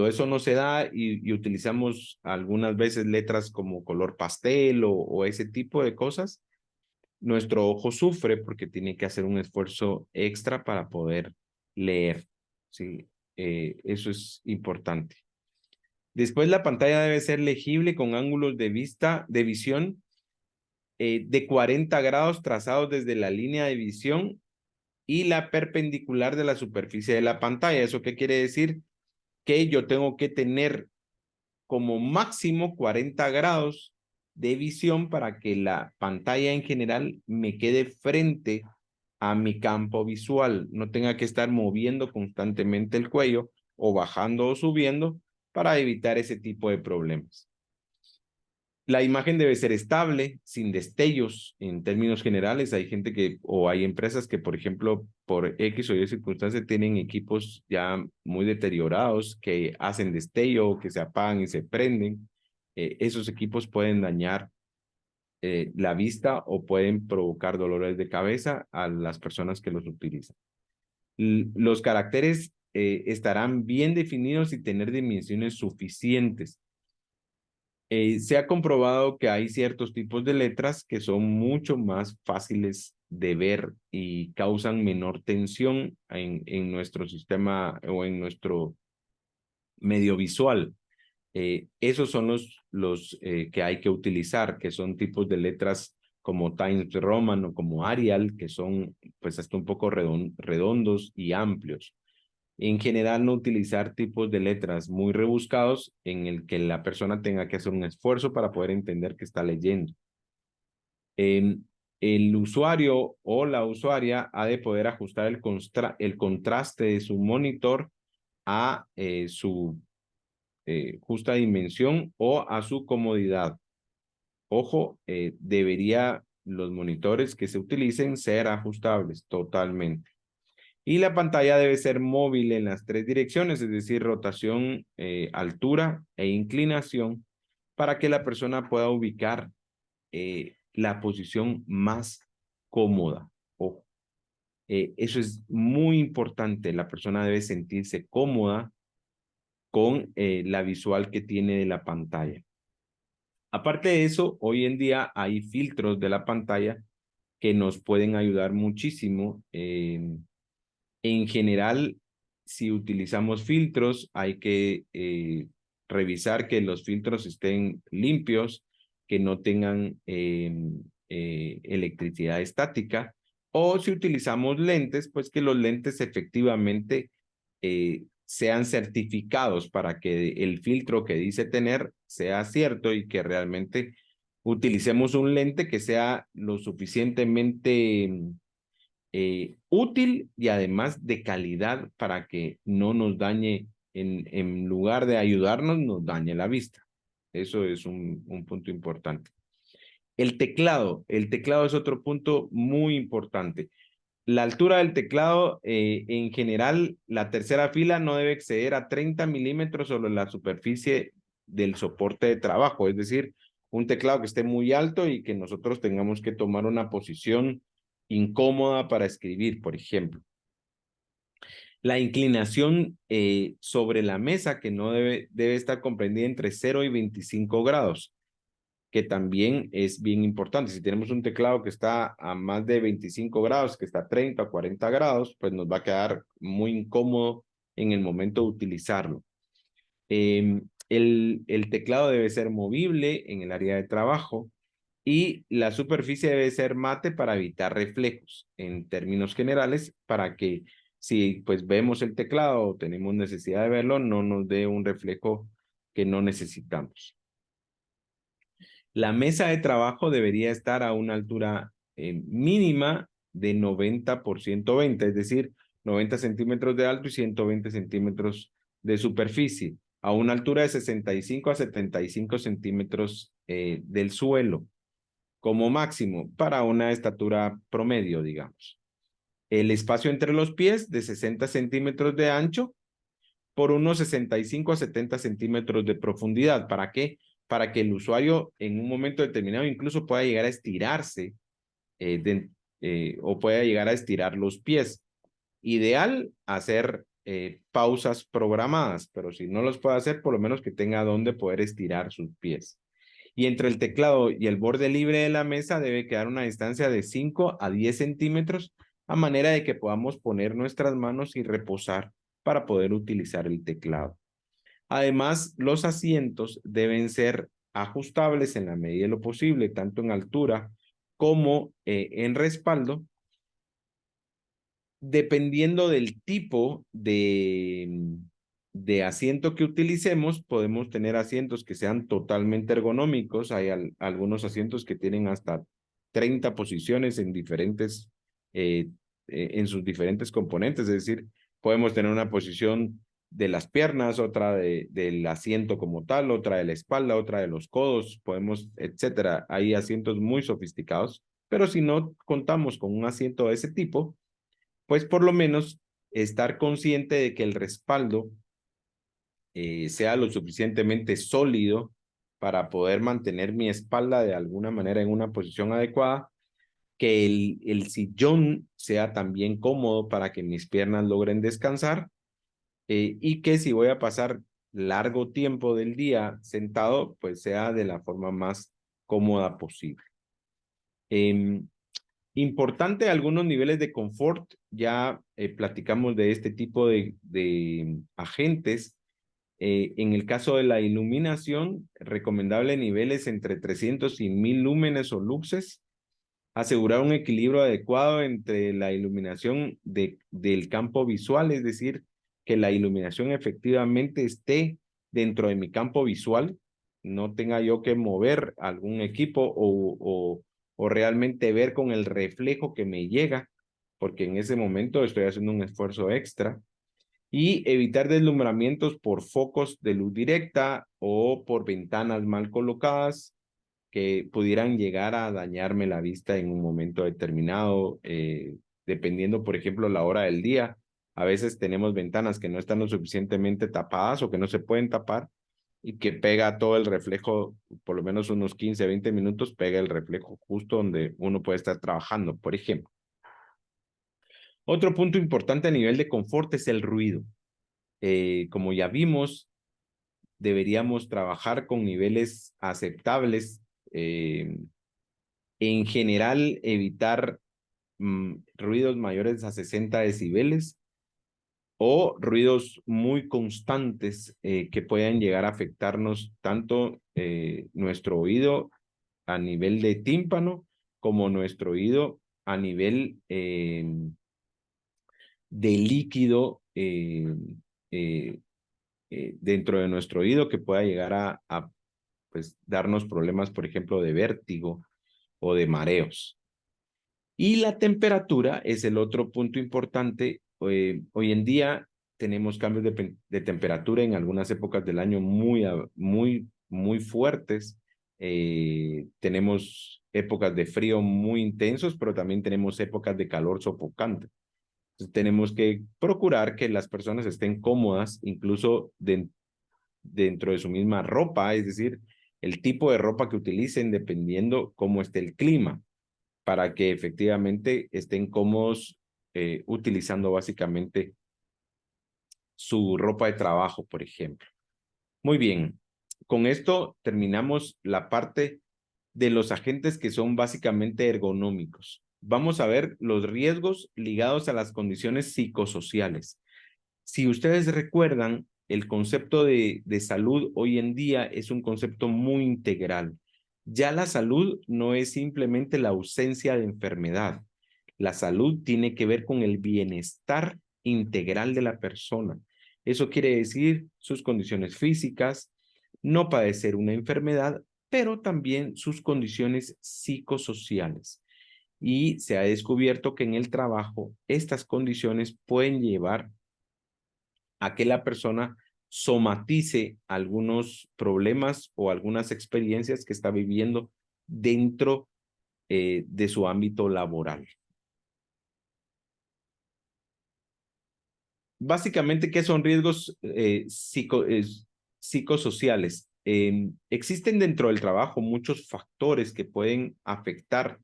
eso no se da y utilizamos algunas veces letras como color pastel o ese tipo de cosas, nuestro ojo sufre porque tiene que hacer un esfuerzo extra para poder leer. ¿Sí? Eso es importante. Después la pantalla debe ser legible con ángulos de visión de 40 grados trazados desde la línea de visión y la perpendicular de la superficie de la pantalla. ¿Eso qué quiere decir? Que yo tengo que tener como máximo 40 grados de visión para que la pantalla en general me quede frente a mi campo visual, no tenga que estar moviendo constantemente el cuello o bajando o subiendo para evitar ese tipo de problemas. La imagen debe ser estable, sin destellos en términos generales. Hay gente que, o hay empresas que, por ejemplo, por X o Y circunstancias, tienen equipos ya muy deteriorados que hacen destello, que se apagan y se prenden. Esos equipos pueden dañar la vista o pueden provocar dolores de cabeza a las personas que los utilizan. Los caracteres estarán bien definidos y tener dimensiones suficientes. Se ha comprobado que hay ciertos tipos de letras que son mucho más fáciles de ver y causan menor tensión en nuestro sistema o en nuestro medio visual. Esos son los que hay que utilizar, que son tipos de letras como Times Roman o como Arial, que son pues hasta un poco redondos y amplios. En general, no utilizar tipos de letras muy rebuscados en el que la persona tenga que hacer un esfuerzo para poder entender qué está leyendo. El usuario o la usuaria ha de poder ajustar el contraste de su monitor a su justa dimensión o a su comodidad. Ojo, debería los monitores que se utilicen ser ajustables totalmente. Y la pantalla debe ser móvil en las 3 direcciones, es decir, rotación, altura e inclinación, para que la persona pueda ubicar la posición más cómoda. Ojo, eso es muy importante. La persona debe sentirse cómoda con la visual que tiene de la pantalla. Aparte de eso, hoy en día hay filtros de la pantalla que nos pueden ayudar muchísimo. En general, si utilizamos filtros, hay que revisar que los filtros estén limpios, que no tengan electricidad estática, o si utilizamos lentes, pues que los lentes efectivamente sean certificados para que el filtro que dice tener sea cierto y que realmente utilicemos un lente que sea lo suficientemente útil y además de calidad para que no nos dañe, en lugar de ayudarnos, nos dañe la vista. Eso es un punto importante. El teclado es otro punto muy importante. La altura del teclado, en general, la tercera fila no debe exceder a 30 milímetros sobre la superficie del soporte de trabajo, es decir, un teclado que esté muy alto y que nosotros tengamos que tomar una posición incómoda para escribir, por ejemplo. La inclinación sobre la mesa, que no debe estar comprendida entre 0 y 25 grados, que también es bien importante. Si tenemos un teclado que está a más de 25 grados, que está a 30 o 40 grados, pues nos va a quedar muy incómodo en el momento de utilizarlo. El teclado debe ser movible en el área de trabajo y la superficie debe ser mate para evitar reflejos, en términos generales, para que si pues vemos el teclado o tenemos necesidad de verlo, no nos dé un reflejo que no necesitamos. La mesa de trabajo debería estar a una altura mínima de 90 por 120, es decir, 90 centímetros de alto y 120 centímetros de superficie, a una altura de 65 a 75 centímetros del suelo, como máximo, para una estatura promedio, digamos. El espacio entre los pies de 60 centímetros de ancho por unos 65 a 70 centímetros de profundidad. ¿Para qué? Para que el usuario en un momento determinado incluso pueda llegar a estirarse o pueda llegar a estirar los pies. Ideal hacer pausas programadas, pero si no los puede hacer, por lo menos que tenga donde poder estirar sus pies. Y entre el teclado y el borde libre de la mesa debe quedar una distancia de 5 a 10 centímetros, a manera de que podamos poner nuestras manos y reposar para poder utilizar el teclado. Además, los asientos deben ser ajustables en la medida de lo posible, tanto en altura como en respaldo, dependiendo del tipo de asiento que utilicemos. Podemos tener asientos que sean totalmente ergonómicos. Hay algunos asientos que tienen hasta 30 posiciones en en sus diferentes componentes. Es decir, podemos tener una posición de las piernas, otra del asiento como tal, otra de la espalda, otra de los codos, etcétera. Hay asientos muy sofisticados, pero si no contamos con un asiento de ese tipo, pues por lo menos estar consciente de que el respaldo sea lo suficientemente sólido para poder mantener mi espalda de alguna manera en una posición adecuada, que el sillón sea también cómodo para que mis piernas logren descansar, y que si voy a pasar largo tiempo del día sentado, pues sea de la forma más cómoda posible. Importante algunos niveles de confort. Ya platicamos de este tipo de agentes. En el caso de la iluminación, recomendable niveles entre 300 y 1000 lúmenes o luxes. Asegurar un equilibrio adecuado entre la iluminación del campo visual, es decir, que la iluminación efectivamente esté dentro de mi campo visual, no tenga yo que mover algún equipo o realmente ver con el reflejo que me llega, porque en ese momento estoy haciendo un esfuerzo extra. Y evitar deslumbramientos por focos de luz directa o por ventanas mal colocadas que pudieran llegar a dañarme la vista en un momento determinado, dependiendo, por ejemplo, la hora del día. A veces tenemos ventanas que no están lo suficientemente tapadas o que no se pueden tapar y que pega todo el reflejo, por lo menos unos 15, 20 minutos, pega el reflejo justo donde uno puede estar trabajando, por ejemplo. Otro punto importante a nivel de confort es el ruido. Como ya vimos, deberíamos trabajar con niveles aceptables. En general, evitar ruidos mayores a 60 decibeles o ruidos muy constantes que puedan llegar a afectarnos tanto nuestro oído a nivel de tímpano como nuestro oído a nivel de líquido eh, dentro de nuestro oído, que pueda llegar a pues, darnos problemas, por ejemplo, de vértigo o de mareos. Y la temperatura es el otro punto importante. Hoy en día tenemos cambios de temperatura en algunas épocas del año muy fuertes. Tenemos épocas de frío muy intensos, pero también tenemos épocas de calor sofocante. Entonces, tenemos que procurar que las personas estén cómodas, incluso dentro de su misma ropa, es decir, el tipo de ropa que utilicen dependiendo cómo esté el clima, para que efectivamente estén cómodos utilizando básicamente su ropa de trabajo, por ejemplo. Muy bien, con esto terminamos la parte de los agentes que son básicamente ergonómicos. Vamos a ver los riesgos ligados a las condiciones psicosociales. Si ustedes recuerdan, el concepto de salud hoy en día es un concepto muy integral. Ya la salud no es simplemente la ausencia de enfermedad. La salud tiene que ver con el bienestar integral de la persona. Eso quiere decir sus condiciones físicas, no padecer una enfermedad, pero también sus condiciones psicosociales. Y se ha descubierto que en el trabajo estas condiciones pueden llevar a que la persona somatice algunos problemas o algunas experiencias que está viviendo dentro de su ámbito laboral. Básicamente, ¿qué son riesgos psicosociales? Existen dentro del trabajo muchos factores que pueden afectar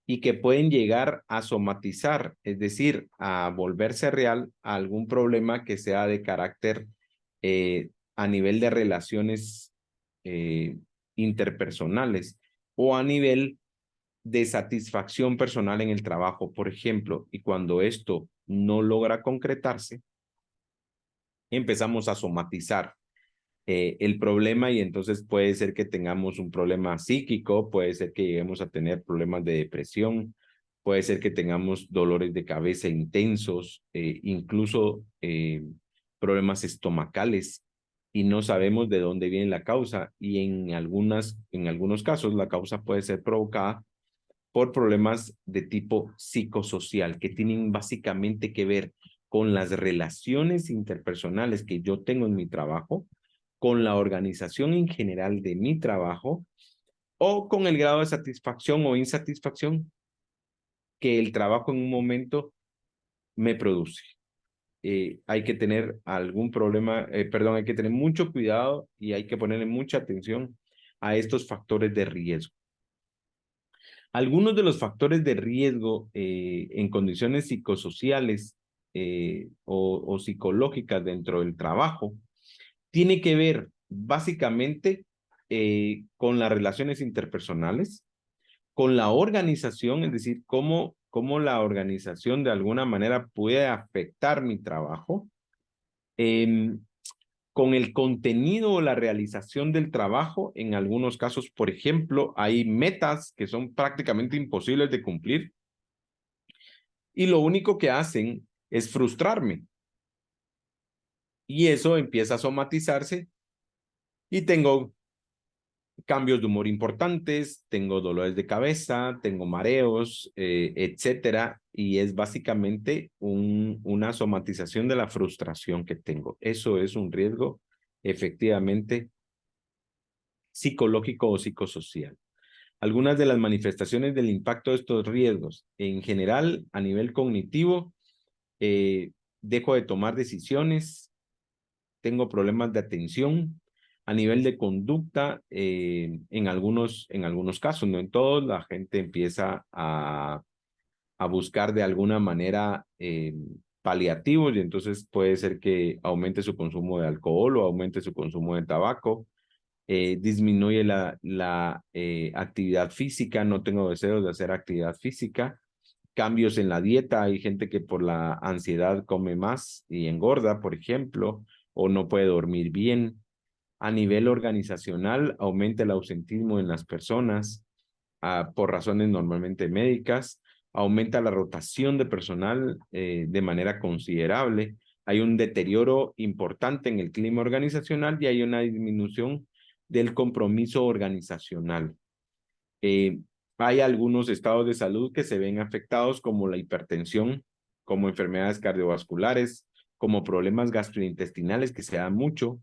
y que pueden llegar a somatizar, es decir, a volverse real a algún problema que sea de carácter a nivel de relaciones eh, interpersonales o a nivel de satisfacción personal en el trabajo, por ejemplo, y cuando esto no logra concretarse, empezamos a somatizar el problema y entonces puede ser que tengamos un problema psíquico, puede ser que lleguemos a tener problemas de depresión, puede ser que tengamos dolores de cabeza intensos, incluso problemas estomacales y no sabemos de dónde viene la causa y en algunos casos la causa puede ser provocada por problemas de tipo psicosocial que tienen básicamente que ver con las relaciones interpersonales que yo tengo en mi trabajo, con la organización en general de mi trabajo o con el grado de satisfacción o insatisfacción que el trabajo en un momento me produce. Hay que tener algún problema, perdón, hay que tener mucho cuidado y hay que ponerle mucha atención a estos factores de riesgo. Algunos de los factores de riesgo en condiciones psicosociales o psicológicas dentro del trabajo tiene que ver básicamente con las relaciones interpersonales, con la organización, es decir, cómo la organización de alguna manera puede afectar mi trabajo, em, con el contenido o la realización del trabajo. En algunos casos, por ejemplo, hay metas que son prácticamente imposibles de cumplir y lo único que hacen es frustrarme. Y eso empieza a somatizarse y tengo cambios de humor importantes, tengo dolores de cabeza, tengo mareos, etcétera. Y es básicamente una somatización de la frustración que tengo. Eso es un riesgo efectivamente psicológico o psicosocial. Algunas de las manifestaciones del impacto de estos riesgos. En general, a nivel cognitivo, eh, dejo de tomar decisiones, tengo problemas de atención. A nivel de conducta, en algunos casos, no en todos, la gente empieza a buscar de alguna manera paliativos y entonces puede ser que aumente su consumo de alcohol o aumente su consumo de tabaco, disminuye la actividad física, no tengo deseos de hacer actividad física, cambios en la dieta, hay gente que por la ansiedad come más y engorda, por ejemplo, o no puede dormir bien. A nivel organizacional, aumenta el ausentismo en las personas por razones normalmente médicas, aumenta la rotación de personal de manera considerable, hay un deterioro importante en el clima organizacional y hay una disminución del compromiso organizacional. Hay algunos estados de salud que se ven afectados como la hipertensión, como enfermedades cardiovasculares, como problemas gastrointestinales que se dan mucho.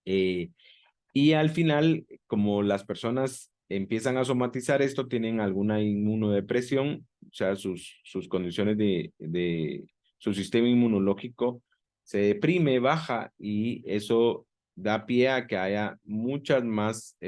Y al final, como las personas empiezan a somatizar esto, tienen alguna inmunodepresión, o sea, sus condiciones de su sistema inmunológico se deprime, baja, y eso da pie a que haya muchas más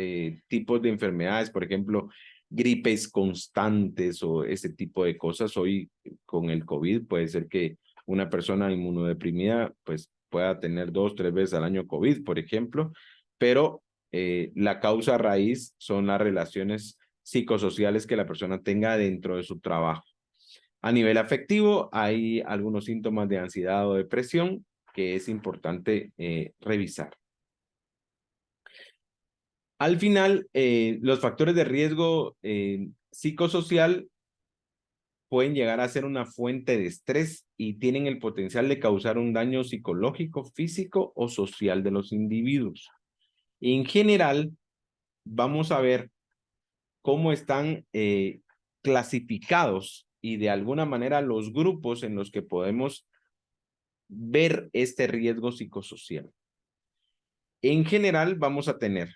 tipos de enfermedades, por ejemplo, gripes constantes o ese tipo de cosas. Hoy con el COVID puede ser que una persona inmunodeprimida pues pueda tener 2, 3 veces al año COVID, por ejemplo, pero la causa raíz son las relaciones psicosociales que la persona tenga dentro de su trabajo. A nivel afectivo, hay algunos síntomas de ansiedad o depresión que es importante revisar. Al final, los factores de riesgo psicosocial pueden llegar a ser una fuente de estrés y tienen el potencial de causar un daño psicológico, físico o social de los individuos. En general, vamos a ver cómo están clasificados y de alguna manera los grupos en los que podemos ver este riesgo psicosocial. En general vamos a tener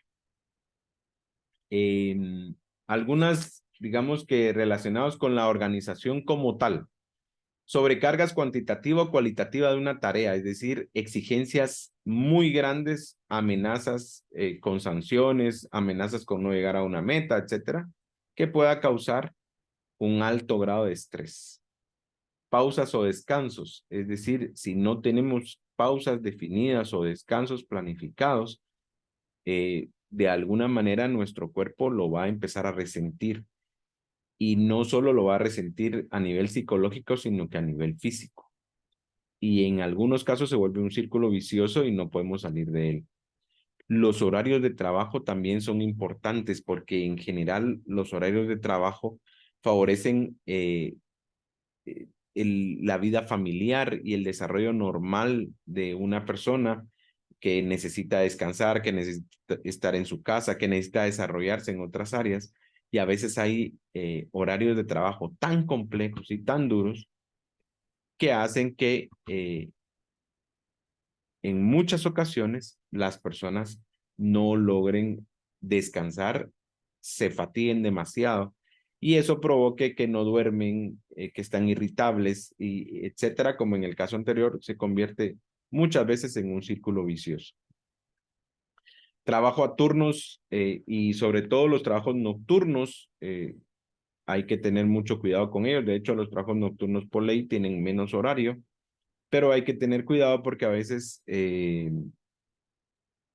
algunas, digamos que relacionados con la organización como tal, sobrecargas cuantitativa o cualitativa de una tarea, es decir, exigencias muy grandes, amenazas con sanciones, amenazas con no llegar a una meta, etcétera, que pueda causar un alto grado de estrés. Pausas o descansos, es decir, si no tenemos pausas definidas o descansos planificados, de alguna manera nuestro cuerpo lo va a empezar a resentir, y no solo lo va a resentir a nivel psicológico, sino que a nivel físico. Y en algunos casos se vuelve un círculo vicioso y no podemos salir de él. Los horarios de trabajo también son importantes porque en general los horarios de trabajo favorecen la vida familiar y el desarrollo normal de una persona que necesita descansar, que necesita estar en su casa, que necesita desarrollarse en otras áreas. Y a veces hay horarios de trabajo tan complejos y tan duros que hacen que en muchas ocasiones las personas no logren descansar, se fatiguen demasiado y eso provoque que no duermen, que están irritables, y etcétera, como en el caso anterior, se convierte muchas veces en un círculo vicioso. Trabajo a turnos y sobre todo los trabajos nocturnos, hay que tener mucho cuidado con ellos. De hecho, los trabajos nocturnos por ley tienen menos horario, pero hay que tener cuidado porque a veces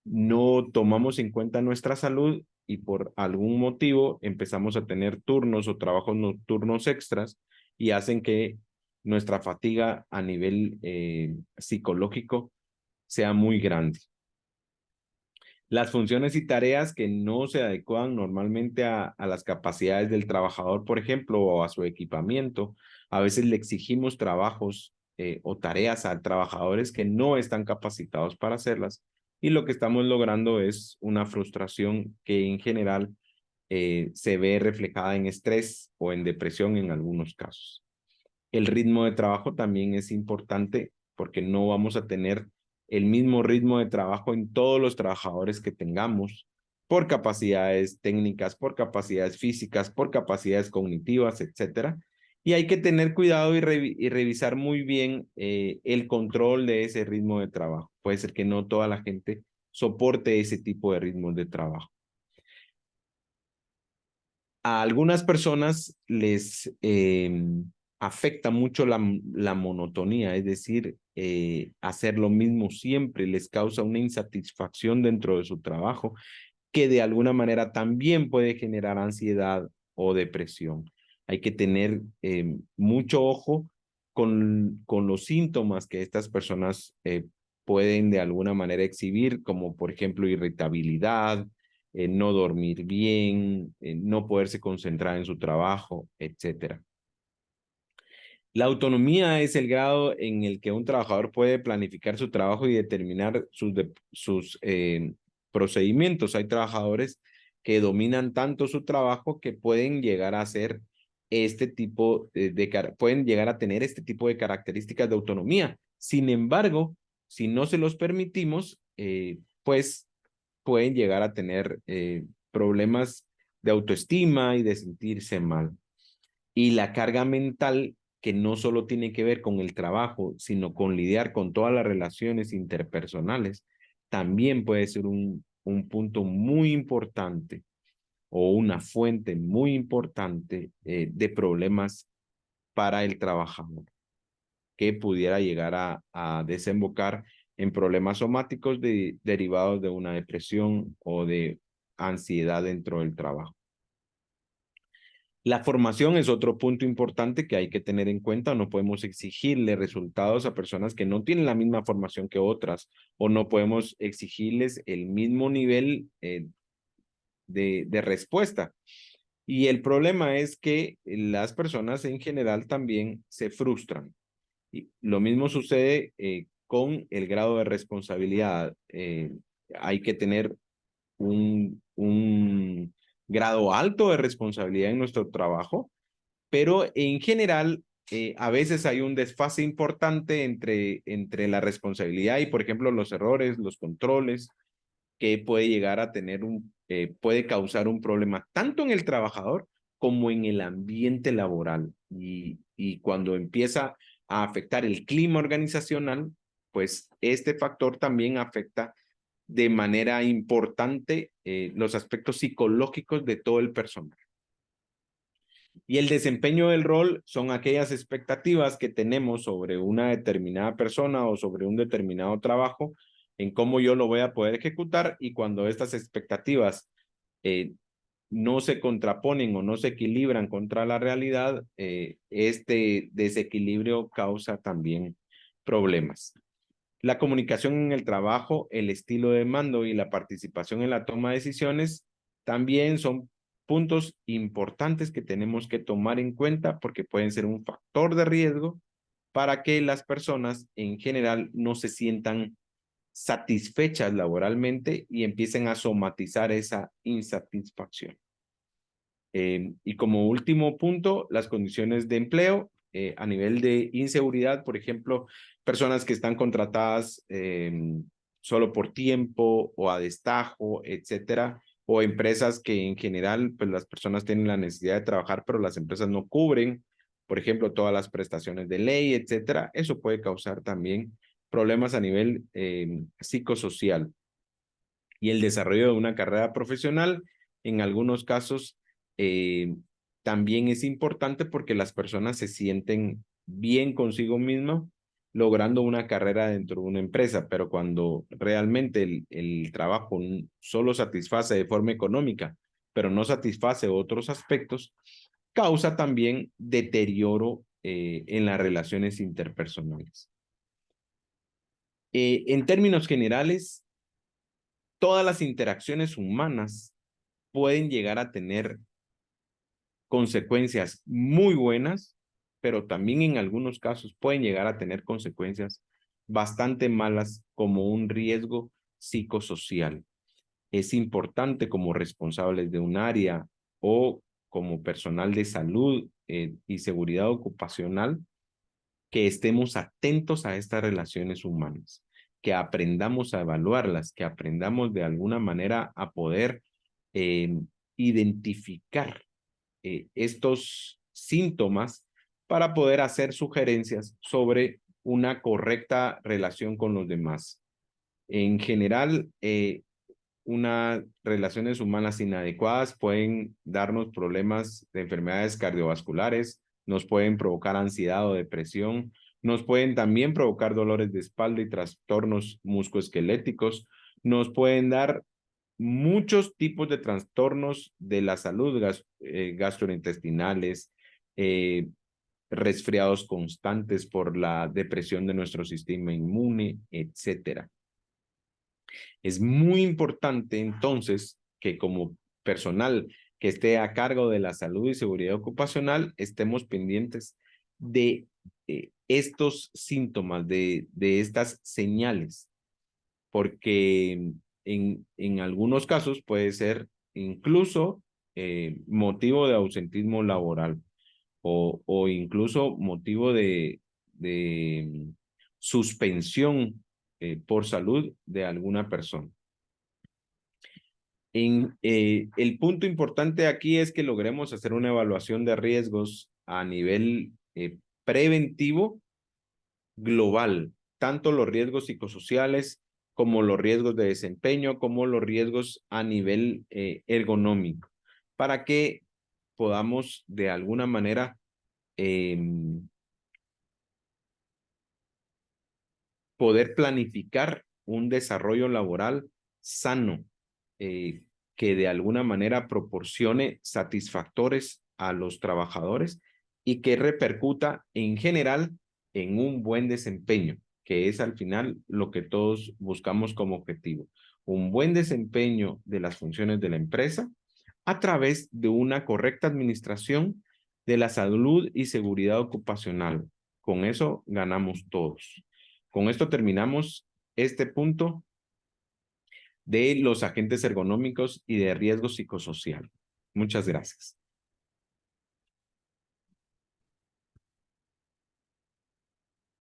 no tomamos en cuenta nuestra salud y por algún motivo empezamos a tener turnos o trabajos nocturnos extras y hacen que nuestra fatiga a nivel psicológico sea muy grande. Las funciones y tareas que no se adecuan normalmente a las capacidades del trabajador, por ejemplo, o a su equipamiento. A veces le exigimos trabajos o tareas a trabajadores que no están capacitados para hacerlas, y lo que estamos logrando es una frustración que en general se ve reflejada en estrés o en depresión en algunos casos. El ritmo de trabajo también es importante porque no vamos a tener el mismo ritmo de trabajo en todos los trabajadores que tengamos, por capacidades técnicas, por capacidades físicas, por capacidades cognitivas, etcétera. Y hay que tener cuidado y revisar muy bien el control de ese ritmo de trabajo. Puede ser que no toda la gente soporte ese tipo de ritmos de trabajo. A algunas personas les afecta mucho la monotonía, es decir, hacer lo mismo siempre les causa una insatisfacción dentro de su trabajo que de alguna manera también puede generar ansiedad o depresión. Hay que tener mucho ojo con los síntomas que estas personas pueden de alguna manera exhibir, como por ejemplo irritabilidad, no dormir bien, no poderse concentrar en su trabajo, etcétera. La autonomía es el grado en el que un trabajador puede planificar su trabajo y determinar sus procedimientos. Hay trabajadores que dominan tanto su trabajo que pueden llegar a hacer pueden llegar a tener este tipo de características de autonomía. Sin embargo, si no se los permitimos, pues pueden llegar a tener problemas de autoestima y de sentirse mal. Y la carga mental, que no solo tiene que ver con el trabajo, sino con lidiar con todas las relaciones interpersonales, también puede ser un punto muy importante o una fuente muy importante de problemas para el trabajador, que pudiera llegar a desembocar en problemas somáticos derivados de una depresión o de ansiedad dentro del trabajo. La formación es otro punto importante que hay que tener en cuenta. No podemos exigirle resultados a personas que no tienen la misma formación que otras, o no podemos exigirles el mismo nivel de respuesta. Y el problema es que las personas en general también se frustran. Y lo mismo sucede con el grado de responsabilidad. Hay que tener un grado alto de responsabilidad en nuestro trabajo, pero en general a veces hay un desfase importante entre la responsabilidad y, por ejemplo, los errores, los controles, que puede llegar a tener puede causar un problema tanto en el trabajador como en el ambiente laboral. Y cuando empieza a afectar el clima organizacional, pues este factor también afecta de manera importante los aspectos psicológicos de todo el personal. Y el desempeño del rol son aquellas expectativas que tenemos sobre una determinada persona o sobre un determinado trabajo, en cómo yo lo voy a poder ejecutar, y cuando estas expectativas no se contraponen o no se equilibran contra la realidad, este desequilibrio causa también problemas. La comunicación en el trabajo, el estilo de mando y la participación en la toma de decisiones también son puntos importantes que tenemos que tomar en cuenta, porque pueden ser un factor de riesgo para que las personas en general no se sientan satisfechas laboralmente y empiecen a somatizar esa insatisfacción. Y como último punto, las condiciones de empleo a nivel de inseguridad. Por ejemplo, personas que están contratadas solo por tiempo o a destajo, etcétera, o empresas que en general, pues las personas tienen la necesidad de trabajar, pero las empresas no cubren, por ejemplo, todas las prestaciones de ley, etcétera. Eso puede causar también problemas a nivel psicosocial. Y el desarrollo de una carrera profesional, en algunos casos, también es importante, porque las personas se sienten bien consigo mismas logrando una carrera dentro de una empresa, pero cuando realmente el trabajo solo satisface de forma económica, pero no satisface otros aspectos, causa también deterioro en las relaciones interpersonales. En términos generales, todas las interacciones humanas pueden llegar a tener consecuencias muy buenas, pero también en algunos casos pueden llegar a tener consecuencias bastante malas, como un riesgo psicosocial. Es importante, como responsables de un área o como personal de salud y seguridad ocupacional, que estemos atentos a estas relaciones humanas, que aprendamos a evaluarlas, que aprendamos de alguna manera a poder identificar estos síntomas para poder hacer sugerencias sobre una correcta relación con los demás. En general, unas relaciones humanas inadecuadas pueden darnos problemas de enfermedades cardiovasculares, nos pueden provocar ansiedad o depresión, nos pueden también provocar dolores de espalda y trastornos musculoesqueléticos, nos pueden dar muchos tipos de trastornos de la salud gastrointestinales, resfriados constantes por la depresión de nuestro sistema inmune, etcétera. Es muy importante entonces que, como personal que esté a cargo de la salud y seguridad ocupacional, estemos pendientes de estos síntomas, de estas señales, porque en algunos casos puede ser incluso motivo de ausentismo laboral o incluso motivo de suspensión por salud de alguna persona. El punto importante aquí es que logremos hacer una evaluación de riesgos a nivel preventivo global, tanto los riesgos psicosociales como los riesgos de desempeño, como los riesgos a nivel ergonómico, para que podamos de alguna manera poder planificar un desarrollo laboral sano, que de alguna manera proporcione satisfactores a los trabajadores y que repercuta en general en un buen desempeño, que es al final lo que todos buscamos como objetivo. Un buen desempeño de las funciones de la empresa a través de una correcta administración de la salud y seguridad ocupacional. Con eso ganamos todos. Con esto terminamos este punto de los agentes ergonómicos y de riesgo psicosocial. Muchas gracias.